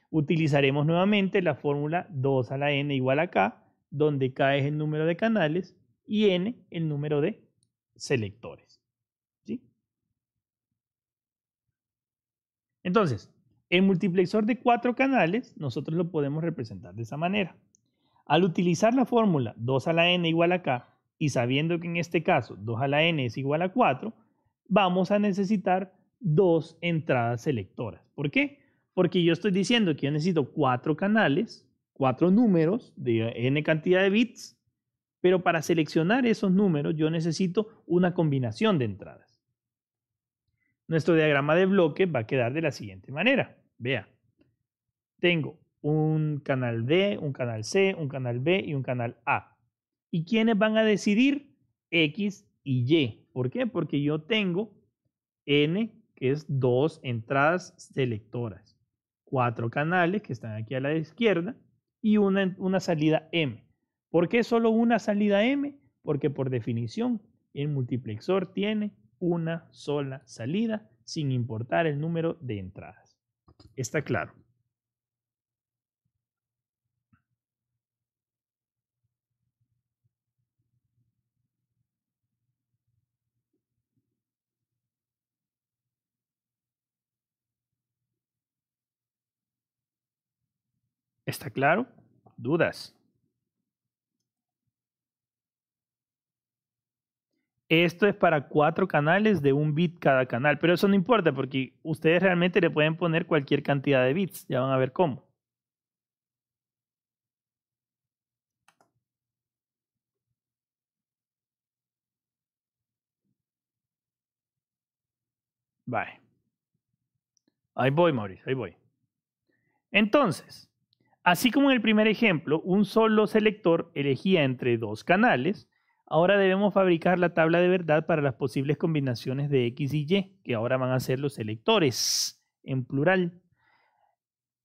A: Utilizaremos nuevamente la fórmula 2 a la n igual a k, donde k es el número de canales y n el número de selectores. ¿Sí? Entonces, el multiplexor de 4 canales, nosotros lo podemos representar de esa manera. Al utilizar la fórmula 2 a la n igual a k, y sabiendo que en este caso 2 a la n es igual a 4, vamos a necesitar 2 entradas selectoras. ¿Por qué? Porque yo estoy diciendo que yo necesito 4 canales, 4 números de n cantidad de bits, pero para seleccionar esos números yo necesito una combinación de entradas. Nuestro diagrama de bloques va a quedar de la siguiente manera. Vea, tengo un canal D, un canal C, un canal B y un canal A. ¿Y quiénes van a decidir? X y Y. ¿Por qué? Porque yo tengo N, que es 2 entradas selectoras, 4 canales que están aquí a la izquierda y una salida M. ¿Por qué solo una salida M? Porque por definición el multiplexor tiene una sola salida sin importar el número de entradas. ¿Está claro? ¿Está claro? ¿Dudas? Esto es para 4 canales de 1 bit cada canal, pero eso no importa porque ustedes realmente le pueden poner cualquier cantidad de bits. Ya van a ver cómo. Vale. Ahí voy, Mauricio, ahí voy. Entonces, así como en el primer ejemplo, un solo selector elegía entre dos canales, ahora debemos fabricar la tabla de verdad para las posibles combinaciones de X y Y, que ahora van a ser los selectores, en plural,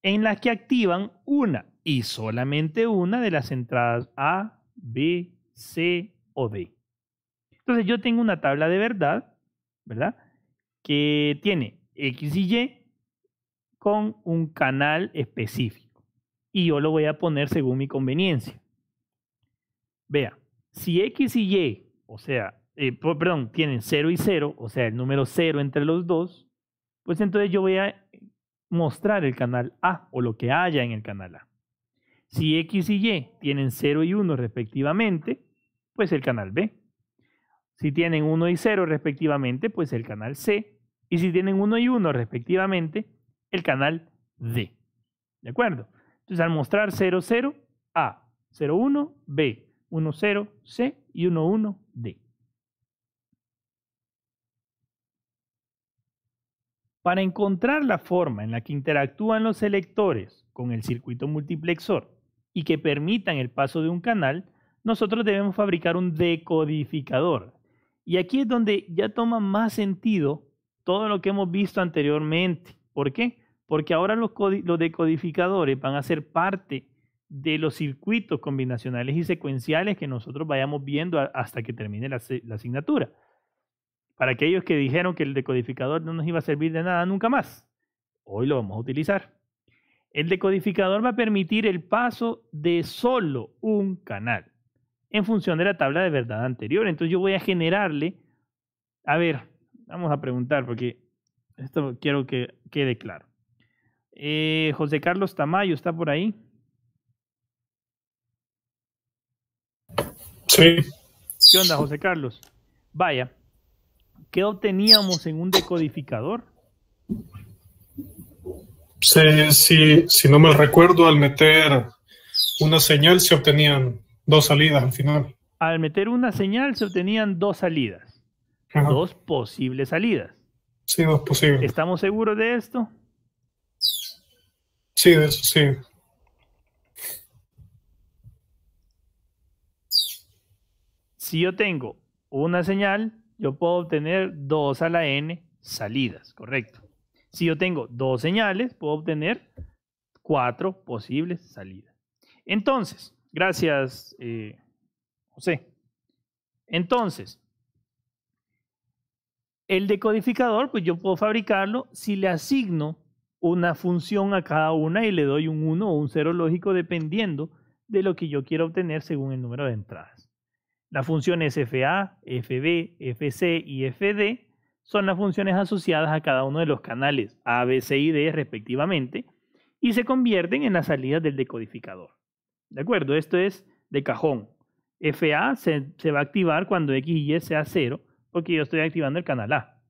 A: en las que activan una y solamente una de las entradas A, B, C o D. Entonces yo tengo una tabla de verdad, ¿verdad? Que tiene X y Y con un canal específico. Y yo lo voy a poner según mi conveniencia. Vea, si X y Y, o sea, perdón, tienen 0 y 0, o sea, el número 0 entre los dos, pues entonces yo voy a mostrar el canal A o lo que haya en el canal A. Si X y Y tienen 0 y 1 respectivamente, pues el canal B. Si tienen 1 y 0 respectivamente, pues el canal C. Y si tienen 1 y 1 respectivamente, el canal D. ¿De acuerdo? Entonces al mostrar 0, 0, A, 0, 1, B, 1, 0, C y 1, 1, D. Para encontrar la forma en la que interactúan los selectores con el circuito multiplexor y que permitan el paso de un canal, nosotros debemos fabricar un decodificador. Y aquí es donde ya toma más sentido todo lo que hemos visto anteriormente. ¿Por qué? Porque ahora los decodificadores van a ser parte de los circuitos combinacionales y secuenciales que nosotros vayamos viendo hasta que termine la asignatura. Para aquellos que dijeron que el decodificador no nos iba a servir de nada nunca más, hoy lo vamos a utilizar. El decodificador va a permitir el paso de solo un canal en función de la tabla de verdad anterior. Entonces yo voy a generarle, a ver, vamos a preguntar porque esto quiero que quede claro. José Carlos Tamayo, ¿está por ahí?
G: Sí.
A: ¿Qué onda, José Carlos? Vaya, ¿qué obteníamos en un decodificador?
G: Si no mal recuerdo, al meter una señal se obtenían dos salidas al final.
A: Al meter una señal se obtenían dos salidas. Ajá. Dos posibles salidas.
G: Sí, dos posibles.
A: ¿Estamos seguros de esto?
G: Sí, de eso sí.
A: Si yo tengo una señal, yo puedo obtener 2 a la n salidas, correcto. Si yo tengo dos señales, puedo obtener 4 posibles salidas. Entonces, gracias, José. Entonces, el decodificador, pues yo puedo fabricarlo si le asigno una función a cada una y le doy un 1 o un 0 lógico dependiendo de lo que yo quiera obtener según el número de entradas. Las funciones FA, FB, FC y FD son las funciones asociadas a cada uno de los canales A, B, C y D respectivamente y se convierten en las salidas del decodificador. ¿De acuerdo? Esto es de cajón. FA se va a activar cuando X y Y sea 0 porque yo estoy activando el canal A.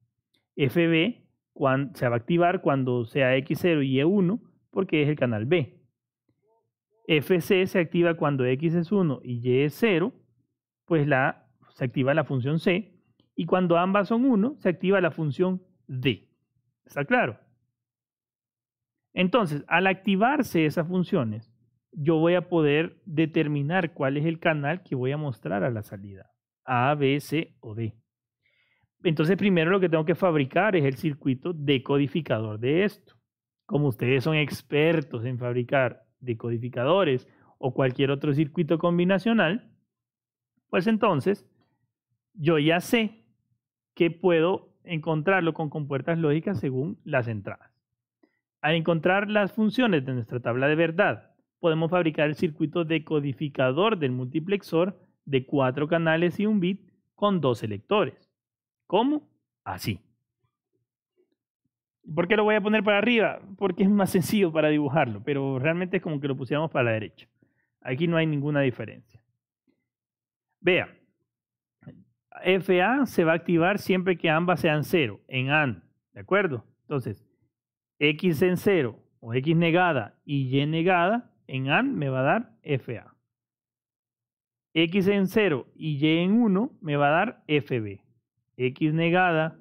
A: FB se va a activar cuando sea X0 y Y1 porque es el canal B. FC se activa cuando X es 1 y Y es 0, pues se activa la función C, y cuando ambas son 1, se activa la función D. ¿Está claro? Entonces, al activarse esas funciones, yo voy a poder determinar cuál es el canal que voy a mostrar a la salida, A, B, C o D. Entonces, primero lo que tengo que fabricar es el circuito decodificador de esto. Como ustedes son expertos en fabricar decodificadores o cualquier otro circuito combinacional, pues entonces yo ya sé que puedo encontrarlo con compuertas lógicas según las entradas. Al encontrar las funciones de nuestra tabla de verdad, podemos fabricar el circuito decodificador del multiplexor de 4 canales y un bit con 2 selectores. ¿Cómo? Así. ¿Por qué lo voy a poner para arriba? Porque es más sencillo para dibujarlo, pero realmente es como que lo pusiéramos para la derecha. Aquí no hay ninguna diferencia. Vea, FA se va a activar siempre que ambas sean 0 en AND, ¿de acuerdo? Entonces, X en 0 o X negada y Y negada en AND me va a dar FA. X en 0 y Y en 1 me va a dar FB. X negada,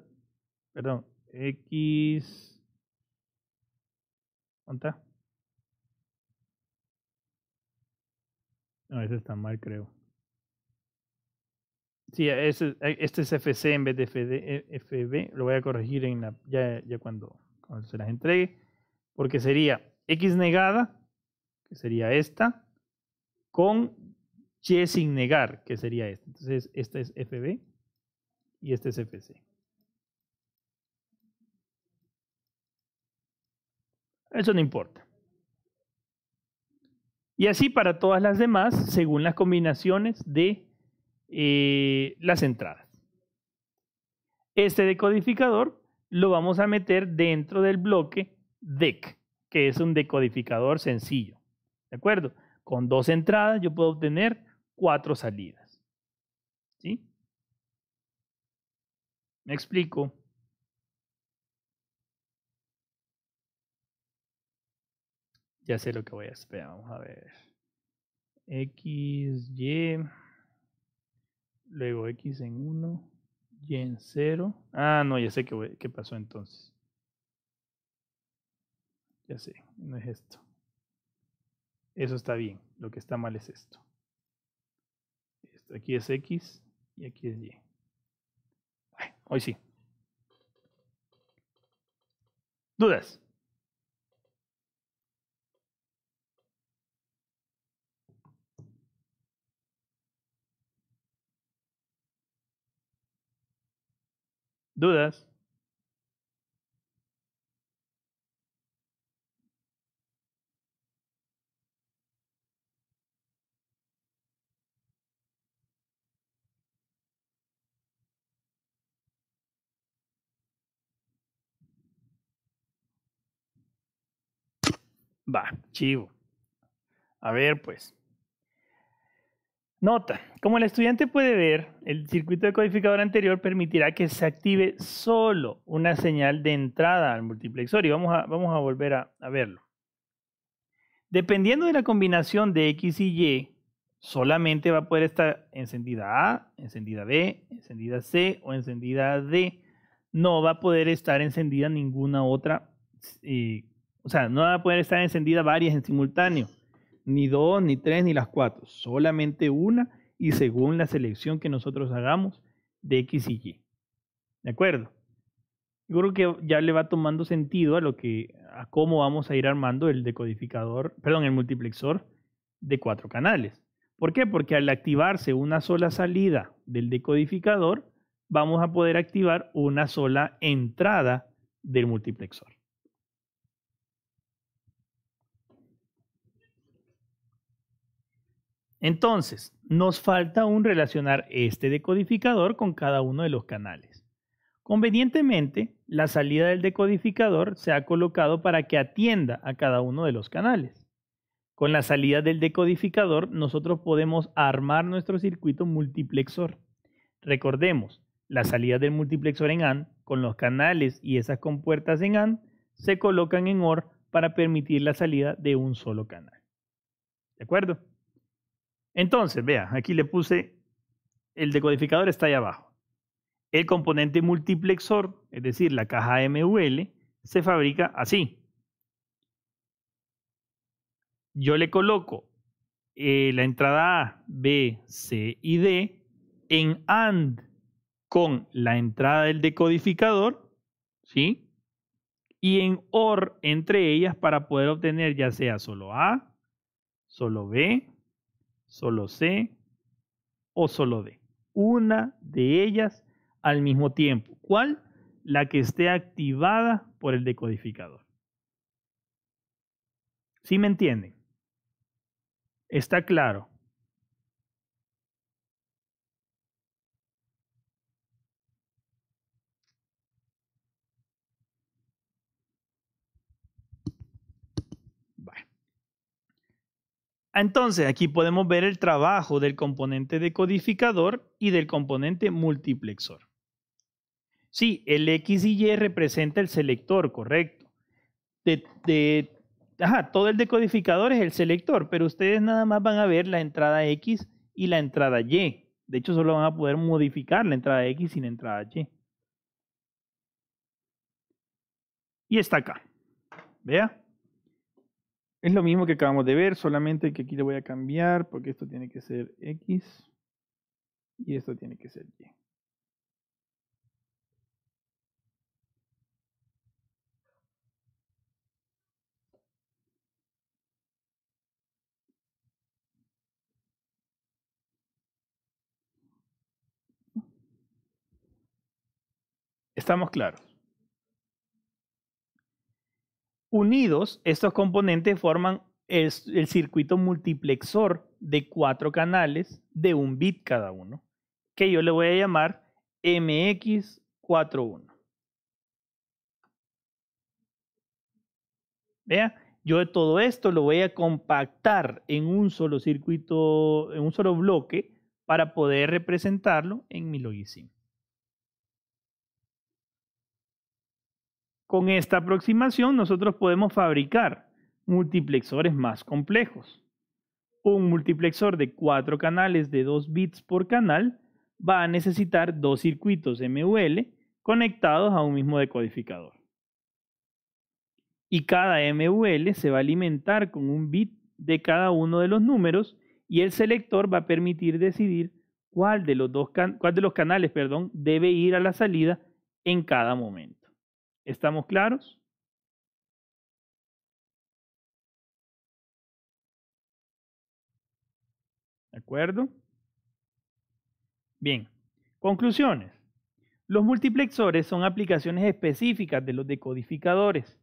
A: perdón, X ¿Dónde está? No, ese está mal, creo. Sí, este es FC en vez de FB. Lo voy a corregir ya cuando se las entregue. Porque sería X negada, que sería esta, con Y sin negar, que sería esta. Entonces, esta es FB y este es FC. Eso no importa. Y así para todas las demás, según las combinaciones de las entradas. Este decodificador lo vamos a meter dentro del bloque DEC, que es un decodificador sencillo. ¿De acuerdo? Con 2 entradas yo puedo obtener 4 salidas. ¿Sí? ¿Me explico? Ya sé lo que voy a esperar. Vamos a ver. X, Y. Luego X en 1. Y en 0. Ah, no, ya sé qué pasó entonces. Ya sé, no es esto. Eso está bien. Lo que está mal es esto. Aquí es X y aquí es Y. Ay, hoy sí. ¿Dudas? ¿Dudas? Va, chivo. A ver, pues. Nota, como el estudiante puede ver, el circuito decodificador anterior permitirá que se active solo una señal de entrada al multiplexor y vamos a volver a verlo. Dependiendo de la combinación de X y Y, solamente va a poder estar encendida A, encendida B, encendida C o encendida D. No va a poder estar encendida ninguna otra, o sea, no va a poder estar encendida varias en simultáneo. Ni 2, ni 3, ni las 4. Solamente una y según la selección que nosotros hagamos de X y Y. ¿De acuerdo? Yo creo que ya le va tomando sentido a cómo vamos a ir armando el decodificador, perdón, el multiplexor de 4 canales. ¿Por qué? Porque al activarse una sola salida del decodificador, vamos a poder activar una sola entrada del multiplexor. Entonces, nos falta aún relacionar este decodificador con cada uno de los canales. Convenientemente, la salida del decodificador se ha colocado para que atienda a cada uno de los canales. Con la salida del decodificador, nosotros podemos armar nuestro circuito multiplexor. Recordemos, la salida del multiplexor en AND con los canales y esas compuertas en AND se colocan en OR para permitir la salida de un solo canal. ¿De acuerdo? Entonces, vea, aquí le puse, el decodificador está ahí abajo. El componente multiplexor, es decir, la caja MUL, se fabrica así. Yo le coloco la entrada A, B, C y D en AND con la entrada del decodificador, ¿sí? Y en OR entre ellas para poder obtener ya sea solo A, solo B, solo C o solo D. Una de ellas al mismo tiempo. ¿Cuál? La que esté activada por el decodificador. ¿Sí me entienden? ¿Está claro? Bueno. Entonces, aquí podemos ver el trabajo del componente decodificador y del componente multiplexor. Sí, el X y Y representa el selector, correcto. Todo el decodificador es el selector, pero ustedes nada más van a ver la entrada X y la entrada Y. De hecho, solo van a poder modificar la entrada X y la entrada Y. Y está acá. ¿Vea? Es lo mismo que acabamos de ver, solamente que aquí le voy a cambiar porque esto tiene que ser X y esto tiene que ser Y. ¿Estamos claros? Unidos, estos componentes forman el circuito multiplexor de 4 canales de 1 bit cada uno, que yo le voy a llamar MX41. Vea, yo de todo esto lo voy a compactar en un solo circuito, en un solo bloque, para poder representarlo en mi Logisim. Con esta aproximación nosotros podemos fabricar multiplexores más complejos. Un multiplexor de 4 canales de 2 bits por canal va a necesitar 2 circuitos MUL conectados a un mismo decodificador. Y cada MUL se va a alimentar con un bit de cada uno de los números y el selector va a permitir decidir cuál de los canales, debe ir a la salida en cada momento. ¿Estamos claros? ¿De acuerdo? Bien, conclusiones. Los multiplexores son aplicaciones específicas de los decodificadores.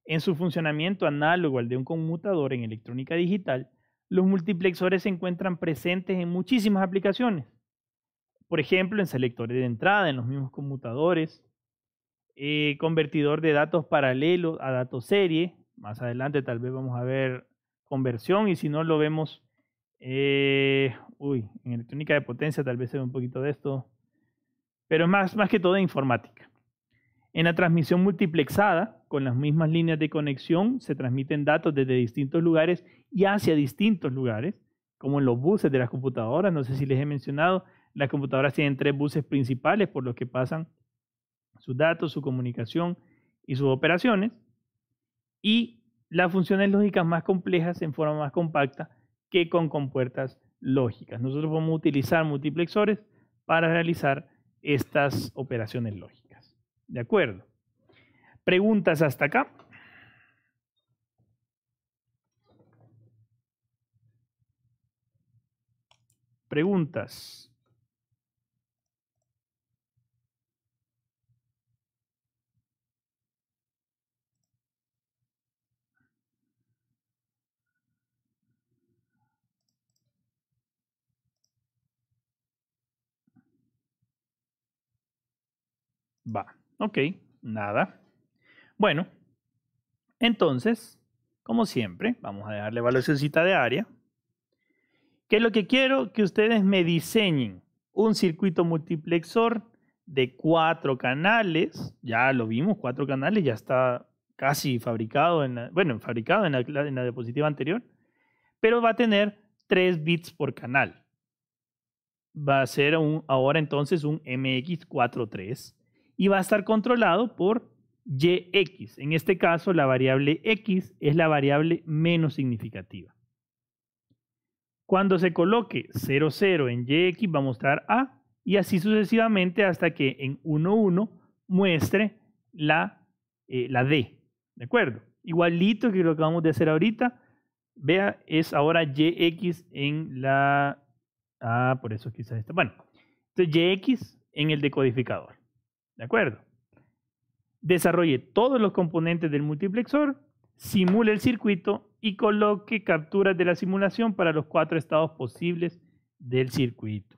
A: En su funcionamiento análogo al de un conmutador en electrónica digital, los multiplexores se encuentran presentes en muchísimas aplicaciones. Por ejemplo, en selectores de entrada, en los mismos conmutadores, convertidor de datos paralelos a datos serie. Más adelante tal vez vamos a ver conversión y si no lo vemos, en electrónica de potencia tal vez se ve un poquito de esto, pero más que todo en informática. En la transmisión multiplexada, con las mismas líneas de conexión, se transmiten datos desde distintos lugares y hacia distintos lugares, como en los buses de las computadoras. No sé si les he mencionado, las computadoras tienen 3 buses principales por los que pasan sus datos, su comunicación y sus operaciones, y las funciones lógicas más complejas en forma más compacta que con compuertas lógicas. Nosotros vamos a utilizar multiplexores para realizar estas operaciones lógicas. ¿De acuerdo? ¿Preguntas hasta acá? ¿Preguntas? Va, ok, nada. Bueno, entonces, como siempre, vamos a dejarle evaluacióncita de área. ¿Qué es lo que quiero? Que ustedes me diseñen un circuito multiplexor de 4 canales. Ya lo vimos, 4 canales, ya está casi fabricado, fabricado en la diapositiva anterior, pero va a tener 3 bits por canal. Va a ser ahora entonces un MX43 y va a estar controlado por YX. En este caso, la variable X es la variable menos significativa. Cuando se coloque 00 en YX va a mostrar A y así sucesivamente hasta que en 11 muestre la D. ¿De acuerdo? Igualito que lo que vamos de hacer ahorita. Vea, es ahora YX en la... por eso quizás está. Bueno, entonces YX en el decodificador. ¿De acuerdo? Desarrolle todos los componentes del multiplexor, simule el circuito y coloque capturas de la simulación para los 4 estados posibles del circuito.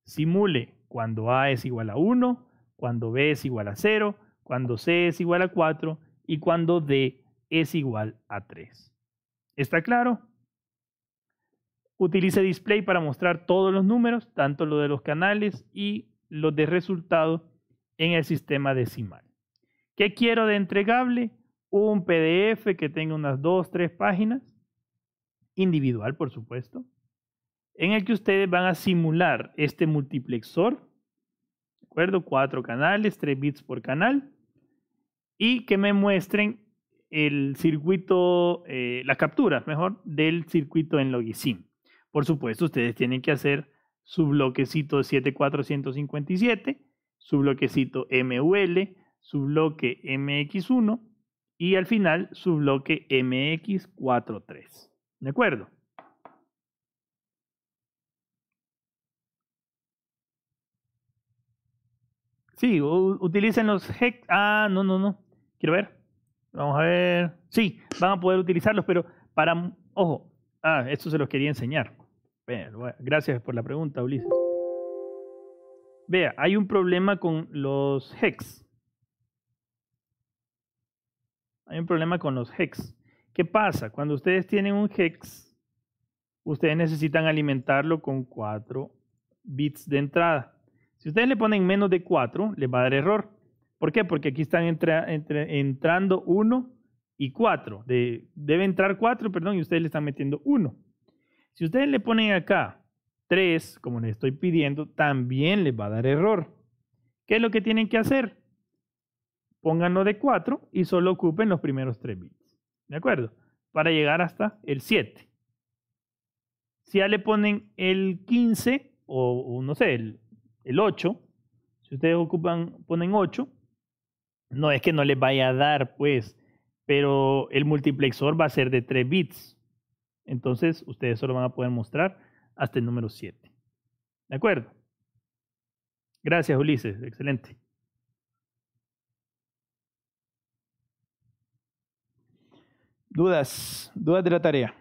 A: Simule cuando A es igual a 1, cuando B es igual a 0, cuando C es igual a 4 y cuando D es igual a 3. ¿Está claro? Utilice display para mostrar todos los números, tanto los de los canales y los de resultado en el sistema decimal. ¿Qué quiero de entregable? Un PDF que tenga unas 2-3 páginas, individual por supuesto, en el que ustedes van a simular este multiplexor, ¿de acuerdo? 4 canales, 3 bits por canal, y que me muestren el circuito, las capturas, mejor, del circuito en Logisim. Por supuesto, ustedes tienen que hacer su bloquecito 7457, su bloquecito MUL, su bloque MX1 y al final su bloque MX43. ¿De acuerdo? Sí, utilicen los hex. Ah, no. Quiero ver. Vamos a ver. Sí, van a poder utilizarlos, pero para... Ojo. Ah, esto se los quería enseñar. Bueno, gracias por la pregunta, Ulises. Vea, hay un problema con los hex. Hay un problema con los hex. ¿Qué pasa? Cuando ustedes tienen un hex, ustedes necesitan alimentarlo con 4 bits de entrada. Si ustedes le ponen menos de 4, les va a dar error. ¿Por qué? Porque aquí están entrando 1 y 4. Debe entrar 4, perdón, y ustedes le están metiendo 1. Si ustedes le ponen acá 3, como les estoy pidiendo, también les va a dar error. ¿Qué es lo que tienen que hacer? Pónganlo de 4 y solo ocupen los primeros 3 bits. ¿De acuerdo? Para llegar hasta el 7. Si ya le ponen el 15 o no sé, el 8, si ustedes ponen 8, no es que no les vaya a dar, pues, pero el multiplexor va a ser de 3 bits. Entonces, ustedes solo van a poder mostrar hasta el número 7. ¿De acuerdo? Gracias, Ulises. Excelente. ¿Dudas de la tarea?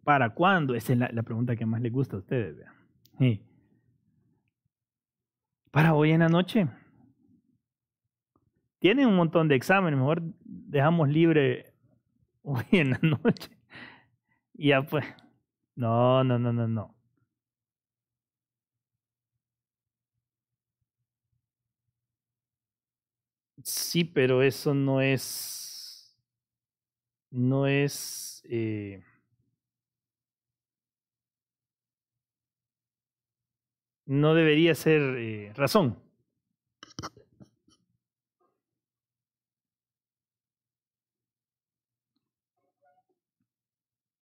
A: ¿Para cuándo? Esa es la pregunta que más les gusta a ustedes. Vean. Sí. Para hoy en la noche. Tienen un montón de exámenes. Mejor dejamos libre hoy en la noche. Y ya pues. No. Sí, pero eso no es. No es. No debería ser razón.